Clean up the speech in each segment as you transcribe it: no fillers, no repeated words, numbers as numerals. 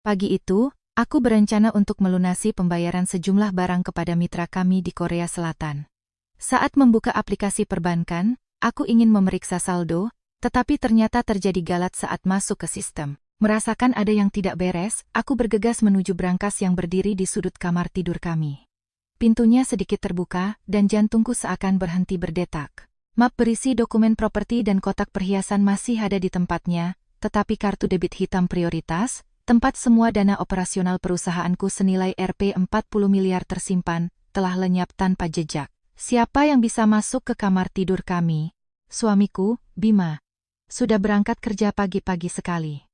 Pagi itu, aku berencana untuk melunasi pembayaran sejumlah barang kepada mitra kami di Korea Selatan. Saat membuka aplikasi perbankan, aku ingin memeriksa saldo, tetapi ternyata terjadi galat saat masuk ke sistem. Merasakan ada yang tidak beres, aku bergegas menuju brankas yang berdiri di sudut kamar tidur kami. Pintunya sedikit terbuka, dan jantungku seakan berhenti berdetak. Map berisi dokumen properti dan kotak perhiasan masih ada di tempatnya, tetapi kartu debit hitam prioritas, tempat semua dana operasional perusahaanku senilai Rp40 miliar tersimpan, telah lenyap tanpa jejak. Siapa yang bisa masuk ke kamar tidur kami? Suamiku, Bima. Sudah berangkat kerja pagi-pagi sekali.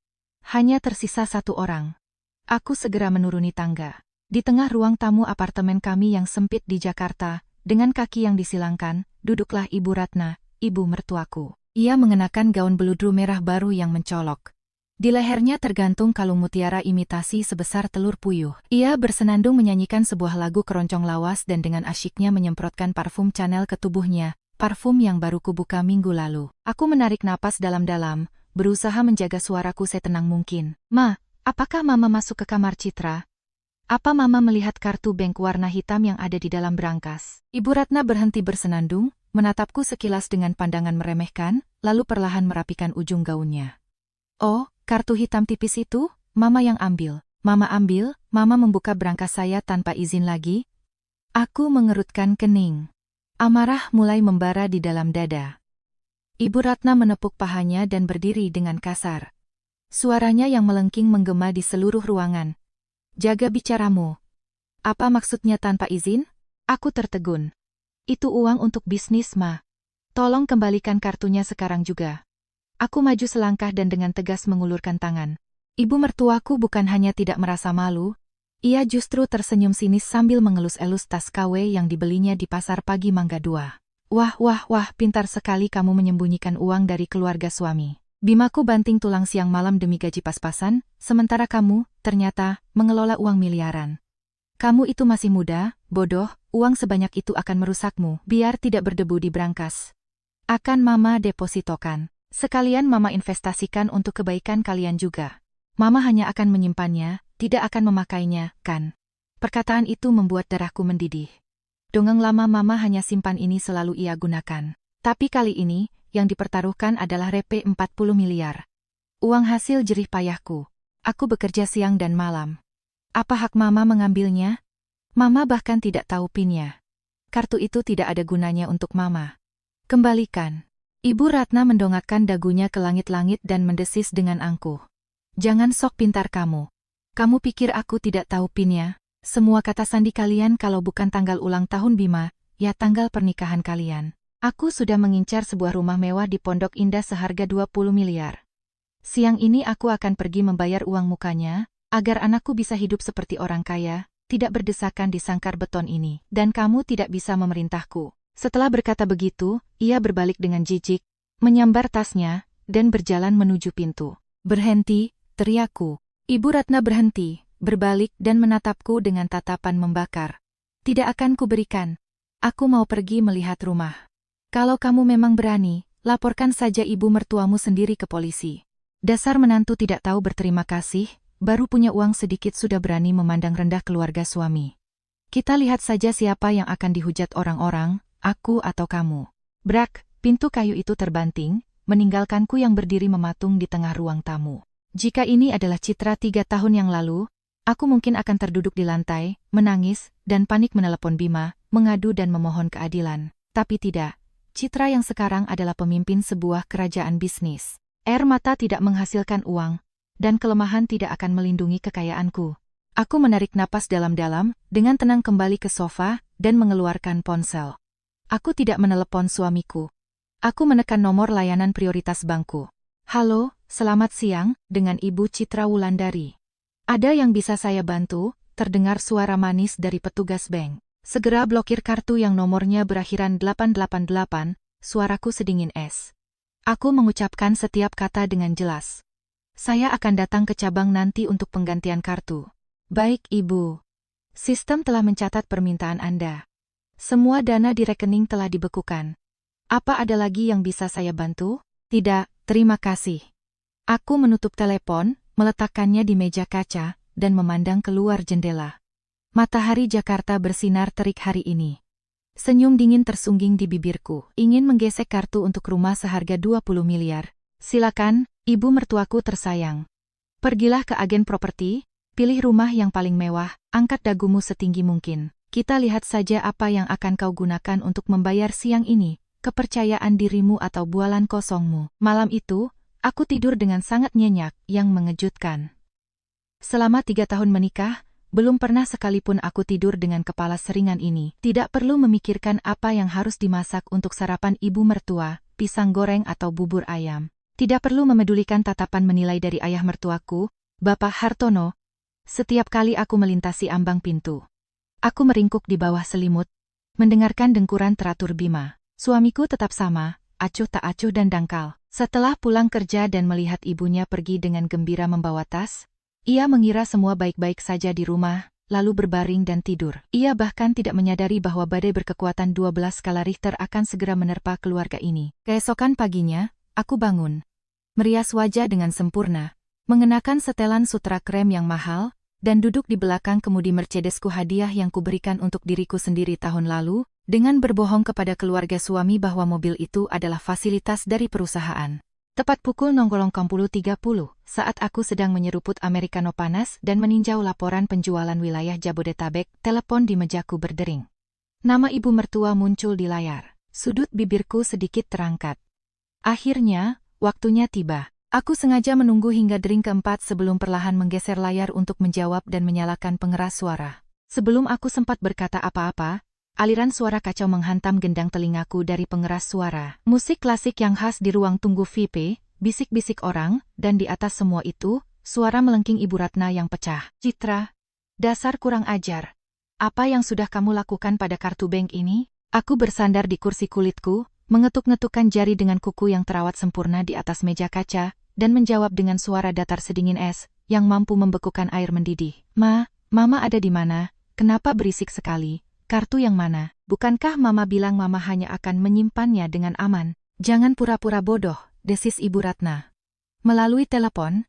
Hanya tersisa satu orang. Aku segera menuruni tangga. Di tengah ruang tamu apartemen kami yang sempit di Jakarta, dengan kaki yang disilangkan, duduklah Ibu Ratna, ibu mertuaku. Ia mengenakan gaun beludru merah baru yang mencolok. Di lehernya tergantung kalung mutiara imitasi sebesar telur puyuh. Ia bersenandung menyanyikan sebuah lagu keroncong lawas dan dengan asyiknya menyemprotkan parfum Chanel ke tubuhnya, parfum yang baru kubuka minggu lalu. Aku menarik napas dalam-dalam, berusaha menjaga suaraku setenang mungkin. Ma, apakah Mama masuk ke kamar Citra? Apa Mama melihat kartu bank warna hitam yang ada di dalam brankas? Ibu Ratna berhenti bersenandung, menatapku sekilas dengan pandangan meremehkan, lalu perlahan merapikan ujung gaunnya. Oh, kartu hitam tipis itu, Mama yang ambil. Mama ambil, Mama membuka brankas saya tanpa izin lagi. Aku mengerutkan kening. Amarah mulai membara di dalam dada. Ibu Ratna menepuk pahanya dan berdiri dengan kasar. Suaranya yang melengking menggema di seluruh ruangan. Jaga bicaramu. Apa maksudnya tanpa izin? Aku tertegun. Itu uang untuk bisnis, Ma. Tolong kembalikan kartunya sekarang juga. Aku maju selangkah dan dengan tegas mengulurkan tangan. Ibu mertuaku bukan hanya tidak merasa malu, ia justru tersenyum sinis sambil mengelus-elus tas KW yang dibelinya di pasar pagi Mangga 2. Wah, pintar sekali kamu menyembunyikan uang dari keluarga suami. Bimaku banting tulang siang malam demi gaji pas-pasan, sementara kamu, ternyata, mengelola uang miliaran. Kamu itu masih muda, bodoh, uang sebanyak itu akan merusakmu, biar tidak berdebu di brankas. Akan Mama depositokan. Sekalian Mama investasikan untuk kebaikan kalian juga. Mama hanya akan menyimpannya, tidak akan memakainya, kan? Perkataan itu membuat darahku mendidih. Dongeng lama Mama hanya simpan ini selalu ia gunakan. Tapi kali ini, yang dipertaruhkan adalah Rp40 miliar. Uang hasil jerih payahku. Aku bekerja siang dan malam. Apa hak Mama mengambilnya? Mama bahkan tidak tahu PIN-nya. Kartu itu tidak ada gunanya untuk Mama. Kembalikan. Ibu Ratna mendongakkan dagunya ke langit-langit dan mendesis dengan angkuh. Jangan sok pintar kamu. Kamu pikir aku tidak tahu PIN-nya? Semua kata sandi kalian kalau bukan tanggal ulang tahun Bima, ya tanggal pernikahan kalian. Aku sudah mengincar sebuah rumah mewah di Pondok Indah seharga 20 miliar. Siang ini aku akan pergi membayar uang mukanya, agar anakku bisa hidup seperti orang kaya, tidak berdesakan di sangkar beton ini, dan kamu tidak bisa memerintahku. Setelah berkata begitu, ia berbalik dengan jijik, menyambar tasnya, dan berjalan menuju pintu. Berhenti, teriakku. Ibu Ratna berhenti, berbalik dan menatapku dengan tatapan membakar. Tidak akan kuberikan. Aku mau pergi melihat rumah. Kalau kamu memang berani, laporkan saja ibu mertuamu sendiri ke polisi. Dasar menantu tidak tahu berterima kasih, baru punya uang sedikit sudah berani memandang rendah keluarga suami. Kita lihat saja siapa yang akan dihujat orang-orang, aku atau kamu. Brak, pintu kayu itu terbanting, meninggalkanku yang berdiri mematung di tengah ruang tamu. Jika ini adalah Citra 3 tahun yang lalu, aku mungkin akan terduduk di lantai, menangis, dan panik menelepon Bima, mengadu dan memohon keadilan. Tapi tidak, Citra yang sekarang adalah pemimpin sebuah kerajaan bisnis. Air mata tidak menghasilkan uang, dan kelemahan tidak akan melindungi kekayaanku. Aku menarik napas dalam-dalam, dengan tenang kembali ke sofa, dan mengeluarkan ponsel. Aku tidak menelepon suamiku. Aku menekan nomor layanan prioritas bankku. Halo, selamat siang, dengan Ibu Citra Wulandari. Ada yang bisa saya bantu? Terdengar suara manis dari petugas bank. Segera blokir kartu yang nomornya berakhiran 888, suaraku sedingin es. Aku mengucapkan setiap kata dengan jelas. Saya akan datang ke cabang nanti untuk penggantian kartu. Baik, Ibu. Sistem telah mencatat permintaan Anda. Semua dana di rekening telah dibekukan. Apa ada lagi yang bisa saya bantu? Tidak, terima kasih. Aku menutup telepon, meletakkannya di meja kaca, dan memandang keluar jendela. Matahari Jakarta bersinar terik hari ini. Senyum dingin tersungging di bibirku. Ingin menggesek kartu untuk rumah seharga 20 miliar. Silakan, ibu mertuaku tersayang. Pergilah ke agen properti, pilih rumah yang paling mewah, angkat dagumu setinggi mungkin. Kita lihat saja apa yang akan kau gunakan untuk membayar siang ini, kepercayaan dirimu atau bualan kosongmu. Malam itu, aku tidur dengan sangat nyenyak, yang mengejutkan. Selama 3 tahun menikah, belum pernah sekalipun aku tidur dengan kepala seringan ini. Tidak perlu memikirkan apa yang harus dimasak untuk sarapan ibu mertua, pisang goreng atau bubur ayam. Tidak perlu memedulikan tatapan menilai dari ayah mertuaku, Bapak Hartono. Setiap kali aku melintasi ambang pintu, aku meringkuk di bawah selimut, mendengarkan dengkuran teratur Bima. Suamiku tetap sama, acuh tak acuh dan dangkal. Setelah pulang kerja dan melihat ibunya pergi dengan gembira membawa tas, ia mengira semua baik-baik saja di rumah, lalu berbaring dan tidur. Ia bahkan tidak menyadari bahwa badai berkekuatan 12 skala Richter akan segera menerpa keluarga ini. Keesokan paginya, aku bangun, merias wajah dengan sempurna, mengenakan setelan sutra krem yang mahal, dan duduk di belakang kemudi Mercedesku hadiah yang kuberikan untuk diriku sendiri tahun lalu, dengan berbohong kepada keluarga suami bahwa mobil itu adalah fasilitas dari perusahaan. Tepat pukul 00.30 saat aku sedang menyeruput americano panas dan meninjau laporan penjualan wilayah Jabodetabek, telepon di mejaku berdering. Nama ibu mertua muncul di layar. Sudut bibirku sedikit terangkat. Akhirnya, waktunya tiba. Aku sengaja menunggu hingga dering keempat sebelum perlahan menggeser layar untuk menjawab dan menyalakan pengeras suara. Sebelum aku sempat berkata apa-apa, aliran suara kacau menghantam gendang telingaku dari pengeras suara. Musik klasik yang khas di ruang tunggu VIP, bisik-bisik orang, dan di atas semua itu, suara melengking Ibu Ratna yang pecah. Citra, dasar kurang ajar. Apa yang sudah kamu lakukan pada kartu bank ini? Aku bersandar di kursi kulitku, mengetuk-ngetukkan jari dengan kuku yang terawat sempurna di atas meja kaca, dan menjawab dengan suara datar sedingin es, yang mampu membekukan air mendidih. Mama ada di mana? Kenapa berisik sekali? Kartu yang mana? Bukankah Mama bilang Mama hanya akan menyimpannya dengan aman? Jangan pura-pura bodoh, desis Ibu Ratna. Melalui telepon,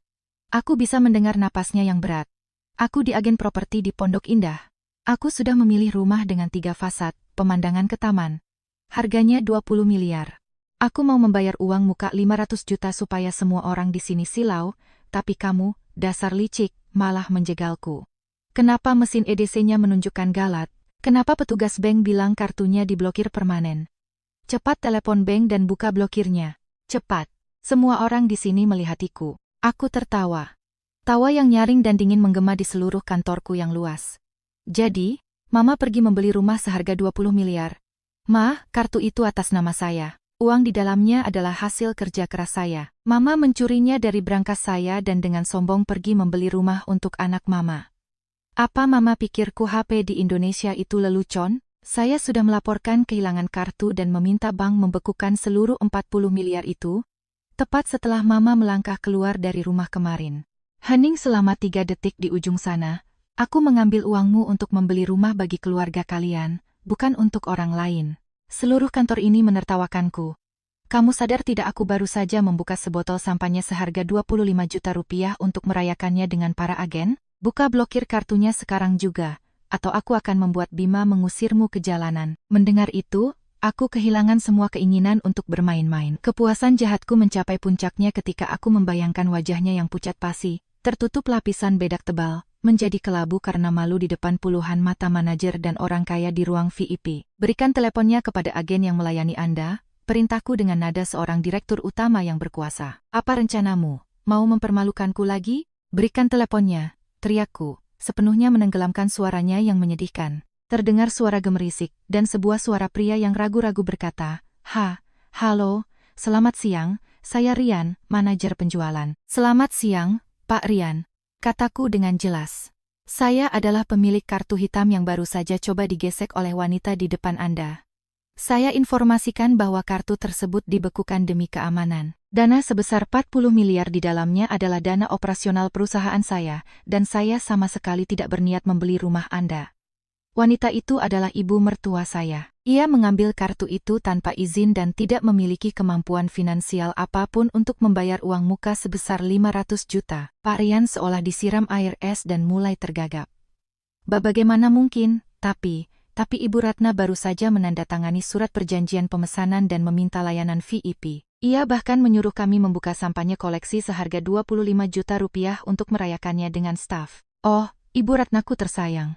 aku bisa mendengar napasnya yang berat. Aku di agen properti di Pondok Indah. Aku sudah memilih rumah dengan 3 fasad, pemandangan ke taman. Harganya 20 miliar. Aku mau membayar uang muka 500 juta supaya semua orang di sini silau, tapi kamu, dasar licik, malah menjegalku. Kenapa mesin EDC-nya menunjukkan galat? Kenapa petugas bank bilang kartunya diblokir permanen? Cepat telepon bank dan buka blokirnya. Cepat. Semua orang di sini melihatiku. Aku tertawa. Tawa yang nyaring dan dingin menggema di seluruh kantorku yang luas. Jadi, Mama pergi membeli rumah seharga 20 miliar. Ma, kartu itu atas nama saya. Uang di dalamnya adalah hasil kerja keras saya. Mama mencurinya dari brankas saya dan dengan sombong pergi membeli rumah untuk anak Mama. Apa Mama pikirku HP di Indonesia itu lelucon? Saya sudah melaporkan kehilangan kartu dan meminta bank membekukan seluruh 40 miliar itu. Tepat setelah Mama melangkah keluar dari rumah kemarin. Hening selama 3 detik di ujung sana. Aku mengambil uangmu untuk membeli rumah bagi keluarga kalian, bukan untuk orang lain. Seluruh kantor ini menertawakanku. Kamu sadar tidak aku baru saja membuka sebotol sampanye seharga 25 juta rupiah untuk merayakannya dengan para agen? Buka blokir kartunya sekarang juga, atau aku akan membuat Bima mengusirmu ke jalanan. Mendengar itu, aku kehilangan semua keinginan untuk bermain-main. Kepuasan jahatku mencapai puncaknya ketika aku membayangkan wajahnya yang pucat pasi, tertutup lapisan bedak tebal, menjadi kelabu karena malu di depan puluhan mata manajer dan orang kaya di ruang VIP. Berikan teleponnya kepada agen yang melayani Anda, perintahku dengan nada seorang direktur utama yang berkuasa. Apa rencanamu? Mau mempermalukanku lagi? Berikan teleponnya. Teriakku, sepenuhnya menenggelamkan suaranya yang menyedihkan. Terdengar suara gemerisik, dan sebuah suara pria yang ragu-ragu berkata, Halo, selamat siang, saya Rian, manajer penjualan. Selamat siang, Pak Rian, kataku dengan jelas. Saya adalah pemilik kartu hitam yang baru saja coba digesek oleh wanita di depan Anda. Saya informasikan bahwa kartu tersebut dibekukan demi keamanan. Dana sebesar 40 miliar di dalamnya adalah dana operasional perusahaan saya, dan saya sama sekali tidak berniat membeli rumah Anda. Wanita itu adalah ibu mertua saya. Ia mengambil kartu itu tanpa izin dan tidak memiliki kemampuan finansial apapun untuk membayar uang muka sebesar 500 juta. Pak Rian seolah disiram air es dan mulai tergagap. Bagaimana mungkin? Tapi Ibu Ratna baru saja menandatangani surat perjanjian pemesanan dan meminta layanan VIP. Ia bahkan menyuruh kami membuka sampahnya koleksi seharga 25 juta rupiah untuk merayakannya dengan staf. Oh, Ibu Ratnaku tersayang.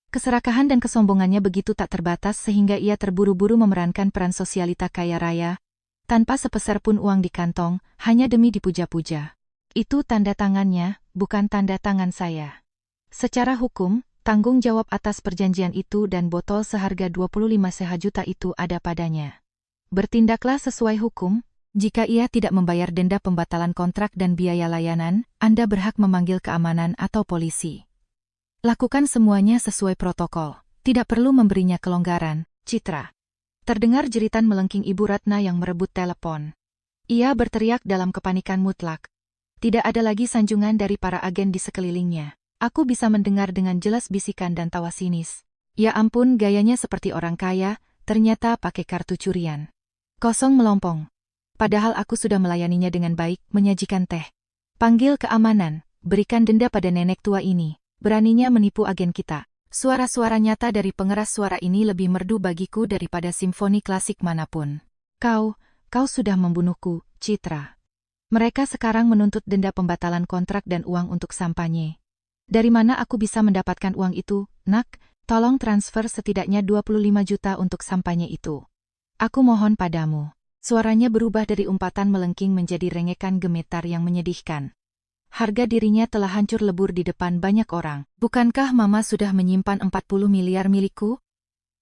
Keserakahan dan kesombongannya begitu tak terbatas sehingga ia terburu-buru memerankan peran sosialita kaya raya, tanpa sepeser pun uang di kantong, hanya demi dipuja-puja. Itu tanda tangannya, bukan tanda tangan saya. Secara hukum, tanggung jawab atas perjanjian itu dan botol seharga 25 juta itu ada padanya. Bertindaklah sesuai hukum. Jika ia tidak membayar denda pembatalan kontrak dan biaya layanan, Anda berhak memanggil keamanan atau polisi. Lakukan semuanya sesuai protokol. Tidak perlu memberinya kelonggaran, Citra. Terdengar jeritan melengking Ibu Ratna yang merebut telepon. Ia berteriak dalam kepanikan mutlak. Tidak ada lagi sanjungan dari para agen di sekelilingnya. Aku bisa mendengar dengan jelas bisikan dan tawa sinis. Ya ampun, gayanya seperti orang kaya, ternyata pakai kartu curian. Kosong melompong. Padahal aku sudah melayaninya dengan baik, menyajikan teh. Panggil keamanan, berikan denda pada nenek tua ini. Beraninya menipu agen kita. Suara-suara nyata dari pengeras suara ini lebih merdu bagiku daripada simfoni klasik manapun. Kau sudah membunuhku, Citra. Mereka sekarang menuntut denda pembatalan kontrak dan uang untuk sampanye. Dari mana aku bisa mendapatkan uang itu, Nak? Tolong transfer setidaknya 25 juta untuk sampanye itu. Aku mohon padamu. Suaranya berubah dari umpatan melengking menjadi rengekan gemetar yang menyedihkan. Harga dirinya telah hancur lebur di depan banyak orang. Bukankah Mama sudah menyimpan 40 miliar milikku?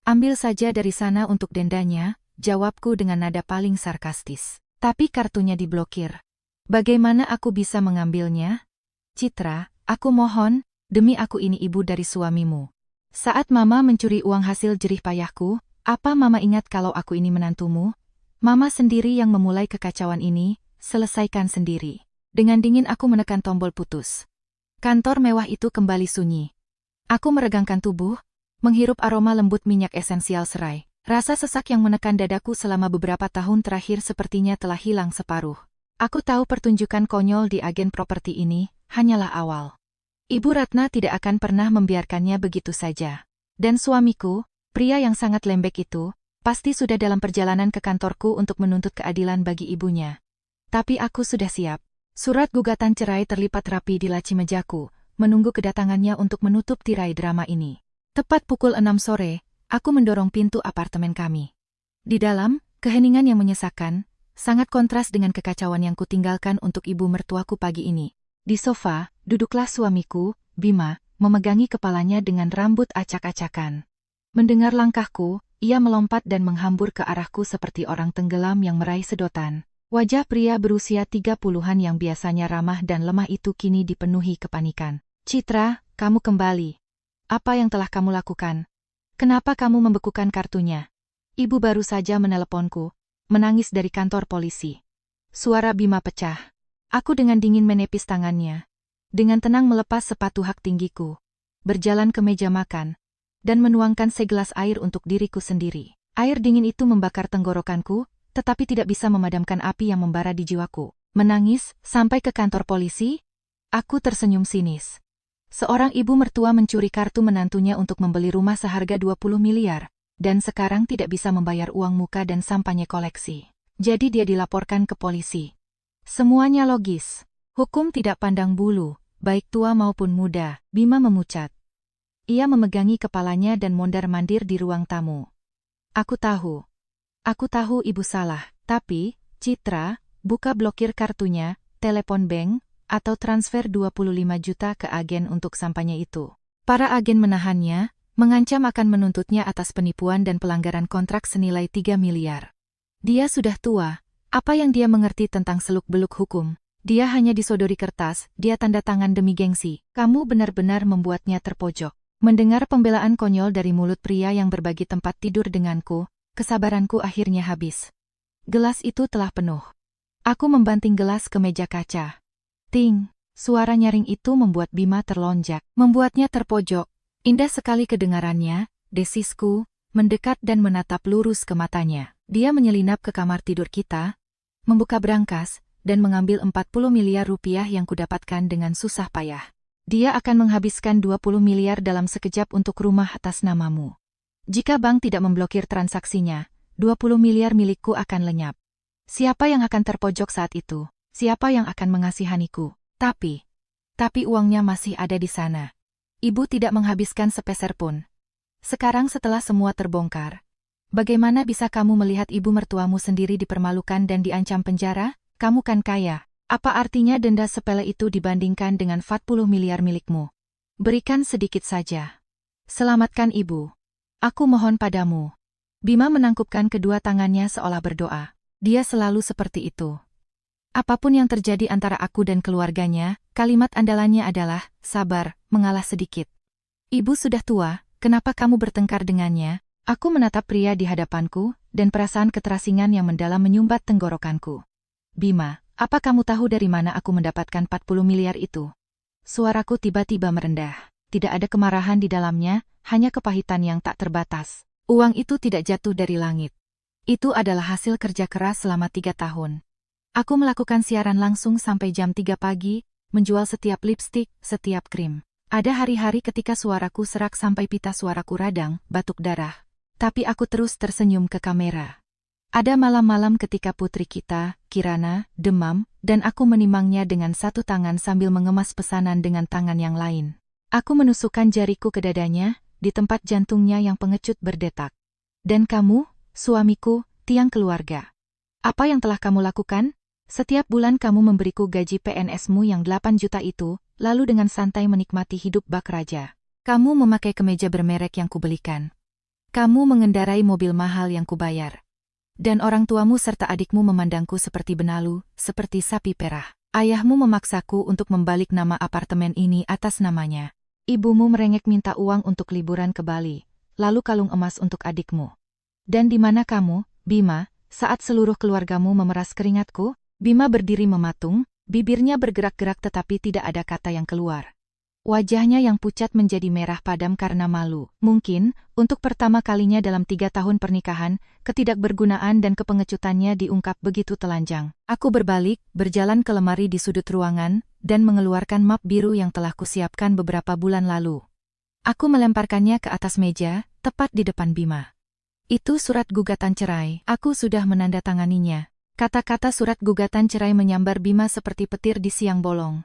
Ambil saja dari sana untuk dendanya, jawabku dengan nada paling sarkastis. Tapi kartunya diblokir. Bagaimana aku bisa mengambilnya? Citra, aku mohon, demi aku ini ibu dari suamimu. Saat Mama mencuri uang hasil jerih payahku, apa Mama ingat kalau aku ini menantumu? Mama sendiri yang memulai kekacauan ini, selesaikan sendiri. Dengan dingin aku menekan tombol putus. Kantor mewah itu kembali sunyi. Aku meregangkan tubuh, menghirup aroma lembut minyak esensial serai. Rasa sesak yang menekan dadaku selama beberapa tahun terakhir sepertinya telah hilang separuh. Aku tahu pertunjukan konyol di agen properti ini hanyalah awal. Ibu Ratna tidak akan pernah membiarkannya begitu saja. Dan suamiku, pria yang sangat lembek itu, pasti sudah dalam perjalanan ke kantorku untuk menuntut keadilan bagi ibunya. Tapi aku sudah siap. Surat gugatan cerai terlipat rapi di laci mejaku, menunggu kedatangannya untuk menutup tirai drama ini. Tepat pukul 6 sore, aku mendorong pintu apartemen kami. Di dalam, keheningan yang menyesakan, sangat kontras dengan kekacauan yang kutinggalkan untuk ibu mertuaku pagi ini. Di sofa, duduklah suamiku, Bima, memegangi kepalanya dengan rambut acak-acakan. Mendengar langkahku, ia melompat dan menghambur ke arahku seperti orang tenggelam yang meraih sedotan. Wajah pria berusia 30-an yang biasanya ramah dan lemah itu kini dipenuhi kepanikan. Citra, kamu kembali. Apa yang telah kamu lakukan? Kenapa kamu membekukan kartunya? Ibu baru saja meneleponku, menangis dari kantor polisi. Suara Bima pecah. Aku dengan dingin menepis tangannya. Dengan tenang melepas sepatu hak tinggiku. Berjalan ke meja makan. Dan menuangkan segelas air untuk diriku sendiri. Air dingin itu membakar tenggorokanku, tetapi tidak bisa memadamkan api yang membara di jiwaku. Menangis, sampai ke kantor polisi? Aku tersenyum sinis. Seorang ibu mertua mencuri kartu menantunya untuk membeli rumah seharga 20 miliar, dan sekarang tidak bisa membayar uang muka dan sampahnya koleksi. Jadi dia dilaporkan ke polisi. Semuanya logis. Hukum tidak pandang bulu, baik tua maupun muda, Bima memucat. Ia memegangi kepalanya dan mondar-mandir di ruang tamu. Aku tahu ibu salah, tapi, Citra, buka blokir kartunya, telepon bank, atau transfer 25 juta ke agen untuk sampahnya itu. Para agen menahannya, mengancam akan menuntutnya atas penipuan dan pelanggaran kontrak senilai 3 miliar. Dia sudah tua, apa yang dia mengerti tentang seluk-beluk hukum? Dia hanya disodori kertas, dia tanda tangan demi gengsi. Kamu benar-benar membuatnya terpojok. Mendengar pembelaan konyol dari mulut pria yang berbagi tempat tidur denganku, kesabaranku akhirnya habis. Gelas itu telah penuh. Aku membanting gelas ke meja kaca. Ting, suara nyaring itu membuat Bima terlonjak, membuatnya terpojok. Indah sekali kedengarannya, desisku, mendekat dan menatap lurus ke matanya. Dia menyelinap ke kamar tidur kita, membuka brankas, dan mengambil 40 miliar rupiah yang kudapatkan dengan susah payah. Dia akan menghabiskan 20 miliar dalam sekejap untuk rumah atas namamu. Jika bank tidak memblokir transaksinya, 20 miliar milikku akan lenyap. Siapa yang akan terpojok saat itu? Siapa yang akan mengasihaniku? Tapi uangnya masih ada di sana. Ibu tidak menghabiskan sepeser pun. Sekarang setelah semua terbongkar, bagaimana bisa kamu melihat ibu mertuamu sendiri dipermalukan dan diancam penjara? Kamu kan kaya. Apa artinya denda sepele itu dibandingkan dengan 40 miliar milikmu? Berikan sedikit saja. Selamatkan ibu. Aku mohon padamu. Bima menangkupkan kedua tangannya seolah berdoa. Dia selalu seperti itu. Apapun yang terjadi antara aku dan keluarganya, kalimat andalannya adalah, sabar, mengalah sedikit. Ibu sudah tua, kenapa kamu bertengkar dengannya? Aku menatap pria di hadapanku, dan perasaan keterasingan yang mendalam menyumbat tenggorokanku. Bima, apa kamu tahu dari mana aku mendapatkan 40 miliar itu? Suaraku tiba-tiba merendah. Tidak ada kemarahan di dalamnya, hanya kepahitan yang tak terbatas. Uang itu tidak jatuh dari langit. Itu adalah hasil kerja keras selama 3 tahun. Aku melakukan siaran langsung sampai jam 3 pagi, menjual setiap lipstik, setiap krim. Ada hari-hari ketika suaraku serak sampai pita suaraku radang, batuk darah. Tapi aku terus tersenyum ke kamera. Ada malam-malam ketika putri kita, Kirana, demam, dan aku menimangnya dengan satu tangan sambil mengemas pesanan dengan tangan yang lain. Aku menusukkan jariku ke dadanya, di tempat jantungnya yang pengecut berdetak. Dan kamu, suamiku, tiang keluarga. Apa yang telah kamu lakukan? Setiap bulan kamu memberiku gaji PNS-mu yang 8 juta itu, lalu dengan santai menikmati hidup bak raja. Kamu memakai kemeja bermerek yang kubelikan. Kamu mengendarai mobil mahal yang kubayar. Dan orang tuamu serta adikmu memandangku seperti benalu, seperti sapi perah. Ayahmu memaksaku untuk membalik nama apartemen ini atas namanya. Ibumu merengek minta uang untuk liburan ke Bali, lalu kalung emas untuk adikmu. Dan di mana kamu, Bima, saat seluruh keluargamu memeras keringatku? Bima berdiri mematung, bibirnya bergerak-gerak tetapi tidak ada kata yang keluar. Wajahnya yang pucat menjadi merah padam karena malu. Mungkin, untuk pertama kalinya dalam 3 tahun pernikahan, ketidakbergunaan dan kepengecutannya diungkap begitu telanjang. Aku berbalik, berjalan ke lemari di sudut ruangan, dan mengeluarkan map biru yang telah kusiapkan beberapa bulan lalu. Aku melemparkannya ke atas meja, tepat di depan Bima. Itu surat gugatan cerai. Aku sudah menandatanganinya. Kata-kata surat gugatan cerai menyambar Bima seperti petir di siang bolong.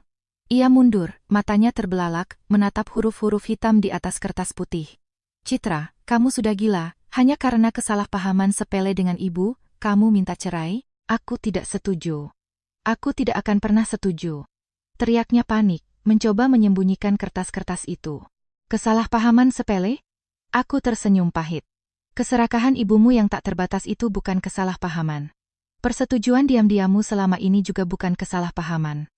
Ia mundur, matanya terbelalak, menatap huruf-huruf hitam di atas kertas putih. Citra, kamu sudah gila, hanya karena kesalahpahaman sepele dengan ibu, kamu minta cerai? Aku tidak setuju. Aku tidak akan pernah setuju. Teriaknya panik, mencoba menyembunyikan kertas-kertas itu. Kesalahpahaman sepele? Aku tersenyum pahit. Keserakahan ibumu yang tak terbatas itu bukan kesalahpahaman. Persetujuan diam-diammu selama ini juga bukan kesalahpahaman.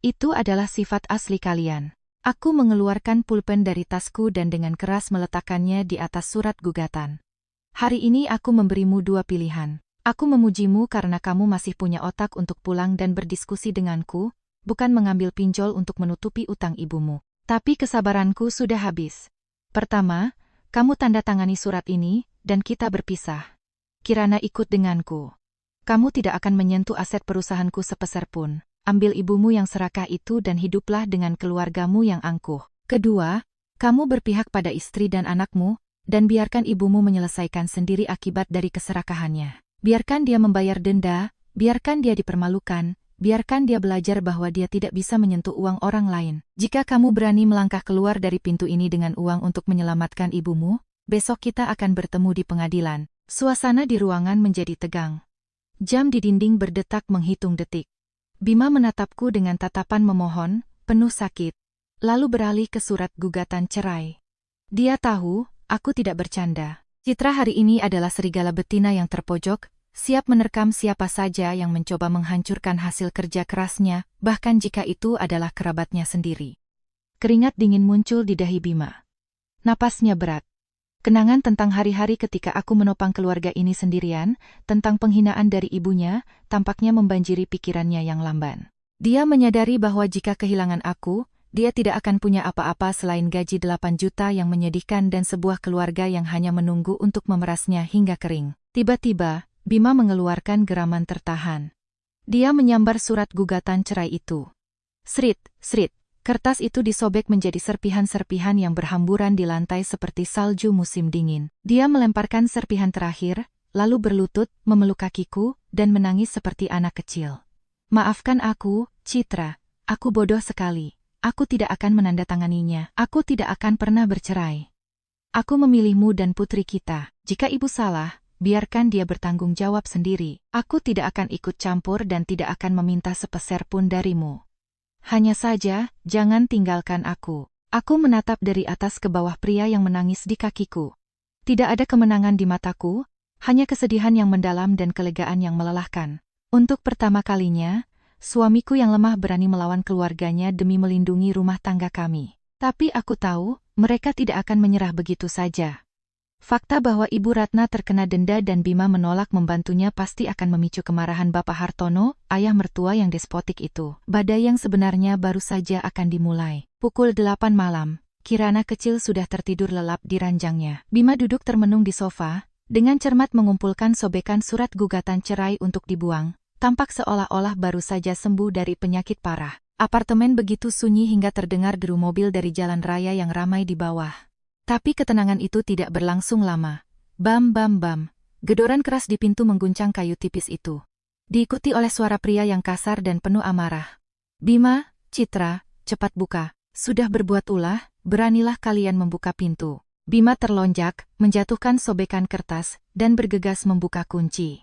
Itu adalah sifat asli kalian. Aku mengeluarkan pulpen dari tasku dan dengan keras meletakkannya di atas surat gugatan. Hari ini aku memberimu 2 pilihan. Aku memujimu karena kamu masih punya otak untuk pulang dan berdiskusi denganku, bukan mengambil pinjol untuk menutupi utang ibumu. Tapi kesabaranku sudah habis. Pertama, kamu tanda tangani surat ini, dan kita berpisah. Kirana ikut denganku. Kamu tidak akan menyentuh aset perusahaanku sepeser pun. Ambil ibumu yang serakah itu dan hiduplah dengan keluargamu yang angkuh. Kedua, kamu berpihak pada istri dan anakmu, dan biarkan ibumu menyelesaikan sendiri akibat dari keserakahannya. Biarkan dia membayar denda, biarkan dia dipermalukan, biarkan dia belajar bahwa dia tidak bisa menyentuh uang orang lain. Jika kamu berani melangkah keluar dari pintu ini dengan uang untuk menyelamatkan ibumu, besok kita akan bertemu di pengadilan. Suasana di ruangan menjadi tegang. Jam di dinding berdetak menghitung detik. Bima menatapku dengan tatapan memohon, penuh sakit. Lalu beralih ke surat gugatan cerai. Dia tahu, aku tidak bercanda. Citra hari ini adalah serigala betina yang terpojok, siap menerkam siapa saja yang mencoba menghancurkan hasil kerja kerasnya, bahkan jika itu adalah kerabatnya sendiri. Keringat dingin muncul di dahi Bima. Napasnya berat. Kenangan tentang hari-hari ketika aku menopang keluarga ini sendirian, tentang penghinaan dari ibunya, tampaknya membanjiri pikirannya yang lamban. Dia menyadari bahwa jika kehilangan aku, dia tidak akan punya apa-apa selain gaji 8 juta yang menyedihkan dan sebuah keluarga yang hanya menunggu untuk memerasnya hingga kering. Tiba-tiba, Bima mengeluarkan geraman tertahan. Dia menyambar surat gugatan cerai itu. Srit, srit, kertas itu disobek menjadi serpihan-serpihan yang berhamburan di lantai seperti salju musim dingin. Dia melemparkan serpihan terakhir, lalu berlutut, memeluk kakiku, dan menangis seperti anak kecil. Maafkan aku, Citra, aku bodoh sekali. Aku tidak akan menandatanganinya. Aku tidak akan pernah bercerai. Aku memilihmu dan putri kita. Jika ibu salah, biarkan dia bertanggung jawab sendiri. Aku tidak akan ikut campur dan tidak akan meminta sepeser pun darimu. Hanya saja, jangan tinggalkan aku. Aku menatap dari atas ke bawah pria yang menangis di kakiku. Tidak ada kemenangan di mataku, hanya kesedihan yang mendalam dan kelegaan yang melelahkan. Untuk pertama kalinya, suamiku yang lemah berani melawan keluarganya demi melindungi rumah tangga kami. Tapi aku tahu, mereka tidak akan menyerah begitu saja. Fakta bahwa Ibu Ratna terkena denda dan Bima menolak membantunya pasti akan memicu kemarahan Bapak Hartono, ayah mertua yang despotik itu. Badai yang sebenarnya baru saja akan dimulai. Pukul 8 malam, Kirana kecil sudah tertidur lelap di ranjangnya. Bima duduk termenung di sofa, dengan cermat mengumpulkan sobekan surat gugatan cerai untuk dibuang. Tampak seolah-olah baru saja sembuh dari penyakit parah. Apartemen begitu sunyi hingga terdengar deru mobil dari jalan raya yang ramai di bawah. Tapi ketenangan itu tidak berlangsung lama. Bam bam bam. Gedoran keras di pintu mengguncang kayu tipis itu. Diikuti oleh suara pria yang kasar dan penuh amarah. Bima, Citra, cepat buka. Sudah berbuat ulah, beranilah kalian membuka pintu. Bima terlonjak, menjatuhkan sobekan kertas, dan bergegas membuka kunci.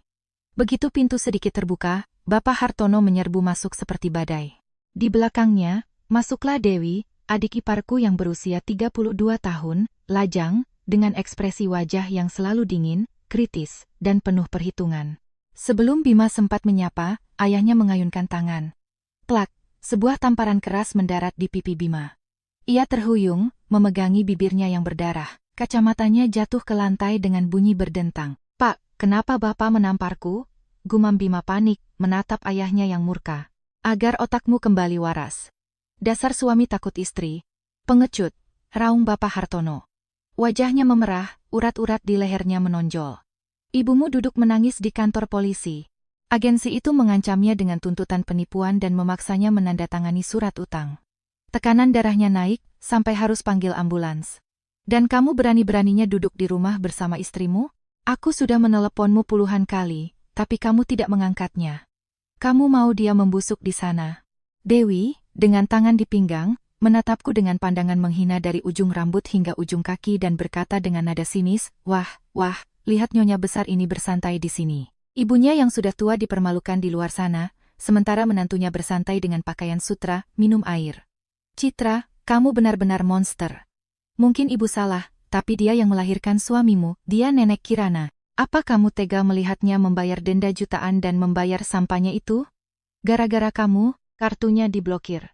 Begitu pintu sedikit terbuka, Bapak Hartono menyerbu masuk seperti badai. Di belakangnya, masuklah Dewi, adik iparku yang berusia 32 tahun, lajang, dengan ekspresi wajah yang selalu dingin, kritis, dan penuh perhitungan. Sebelum Bima sempat menyapa, ayahnya mengayunkan tangan. Plak, sebuah tamparan keras mendarat di pipi Bima. Ia terhuyung, memegangi bibirnya yang berdarah. Kacamatanya jatuh ke lantai dengan bunyi berdentang. Pak, kenapa Bapak menamparku? Gumam Bima panik, menatap ayahnya yang murka. Agar otakmu kembali waras. Dasar suami takut istri. Pengecut, raung Bapak Hartono. Wajahnya memerah, urat-urat di lehernya menonjol. Ibumu duduk menangis di kantor polisi. Agensi itu mengancamnya dengan tuntutan penipuan dan memaksanya menandatangani surat utang. Tekanan darahnya naik, sampai harus panggil ambulans. Dan kamu berani-beraninya duduk di rumah bersama istrimu? Aku sudah meneleponmu puluhan kali, tapi kamu tidak mengangkatnya. Kamu mau dia membusuk di sana. Dewi, dengan tangan di pinggang, menatapku dengan pandangan menghina dari ujung rambut hingga ujung kaki dan berkata dengan nada sinis, wah, lihat nyonya besar ini bersantai di sini. Ibunya yang sudah tua dipermalukan di luar sana, sementara menantunya bersantai dengan pakaian sutra, minum air. Citra, kamu benar-benar monster. Mungkin ibu salah, tapi dia yang melahirkan suamimu, dia nenek Kirana. Apa kamu tega melihatnya membayar denda jutaan dan membayar sampahnya itu? Gara-gara kamu, kartunya diblokir.